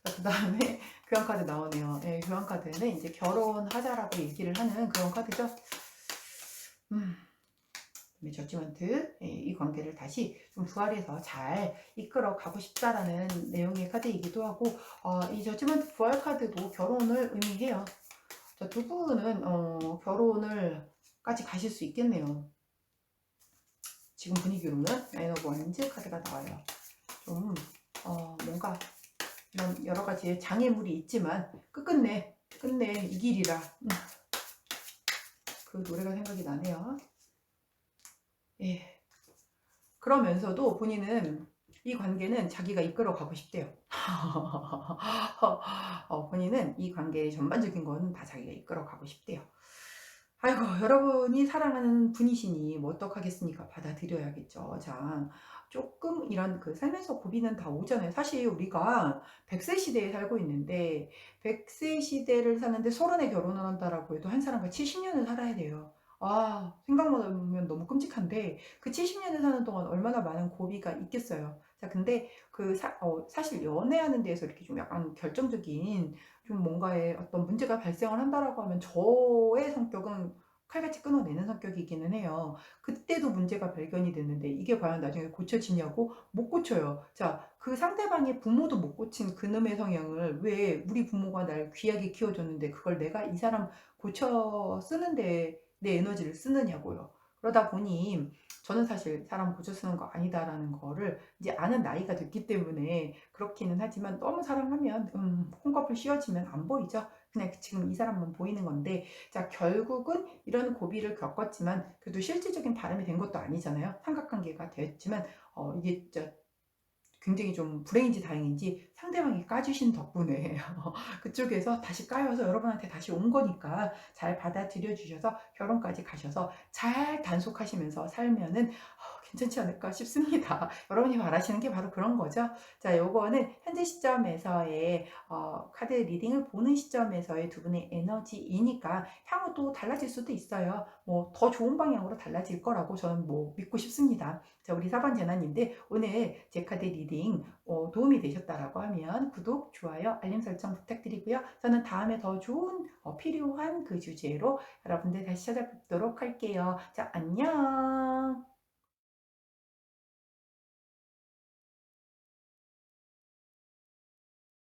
A: 그다음에 교환 카드 나오네요. 예, 교환 카드는 이제 결혼하자라고 얘기를 하는 그런 카드죠. 음. 저지먼트, 예, 이 관계를 다시 좀 부활해서 잘 이끌어 가고 싶다라는 내용의 카드이기도 하고, 이 저지먼트 부활 카드도 결혼을 의미해요. 자, 두 분은 결혼을까지 가실 수 있겠네요. 지금 분위기로는 나인 오브 원즈 카드가 나와요. 좀 뭔가 이런 여러 가지의 장애물이 있지만 끝끝내 이 길이라, 그 노래가 생각이 나네요. 예. 그러면서도 본인은 이 관계는 자기가 이끌어 가고 싶대요. 본인은 이 관계의 전반적인 거는 다 자기가 이끌어 가고 싶대요. 아이고, 여러분이 사랑하는 분이시니 뭐 어떡하겠습니까? 받아들여야겠죠. 자, 조금 이런 그 살면서 고비는 다 오잖아요. 사실 우리가 100세 시대에 살고 있는데 100세 시대를 사는데 30에 결혼을 한다라고 해도 한 사람과 70년을 살아야 돼요. 생각만 하면 너무 끔찍한데 그 70년을 사는 동안 얼마나 많은 고비가 있겠어요. 자, 근데 사실 연애하는 데에서 이렇게 좀 약간 결정적인 좀 뭔가에 어떤 문제가 발생을 한다라고 하면 저의 성격은 칼같이 끊어내는 성격이기는 해요. 그때도 문제가 발견이 됐는데 이게 과연 나중에 고쳐지냐고? 못 고쳐요. 자, 그 상대방의 부모도 못 고친 그놈의 성향을 왜 우리 부모가 날 귀하게 키워줬는데 그걸 내가 이 사람 고쳐 쓰는데 내 에너지를 쓰느냐고요. 그러다 보니 저는 사실 사람 고쳐 쓰는 거 아니다라는 거를 이제 아는 나이가 됐기 때문에 그렇기는 하지만 너무 사랑하면 콩꺼풀 씌워지면 안 보이죠. 그냥 지금 이 사람만 보이는 건데, 자, 결국은 이런 고비를 겪었지만 그래도 실질적인 바람이 된 것도 아니잖아요. 삼각관계가 됐지만 이게 진짜 굉장히 좀 불행인지 다행인지 상대방이 까주신 덕분에 그쪽에서 다시 까여서 여러분한테 다시 온 거니까 잘 받아들여 주셔서 결혼까지 가셔서 잘 단속하시면서 살면은 괜찮지 않을까 싶습니다. 여러분이 바라시는 게 바로 그런 거죠. 자, 요거는 현재 시점에서의 카드 리딩을 보는 시점에서의 두 분의 에너지이니까 향후 또 달라질 수도 있어요. 뭐 더 좋은 방향으로 달라질 거라고 저는 뭐 믿고 싶습니다. 자, 우리 4번 제나님들 오늘 제 카드 리딩 도움이 되셨다라고 하면 구독, 좋아요, 알림 설정 부탁드리고요. 저는 다음에 더 좋은 필요한 그 주제로 여러분들 다시 찾아뵙도록 할게요. 자, 안녕.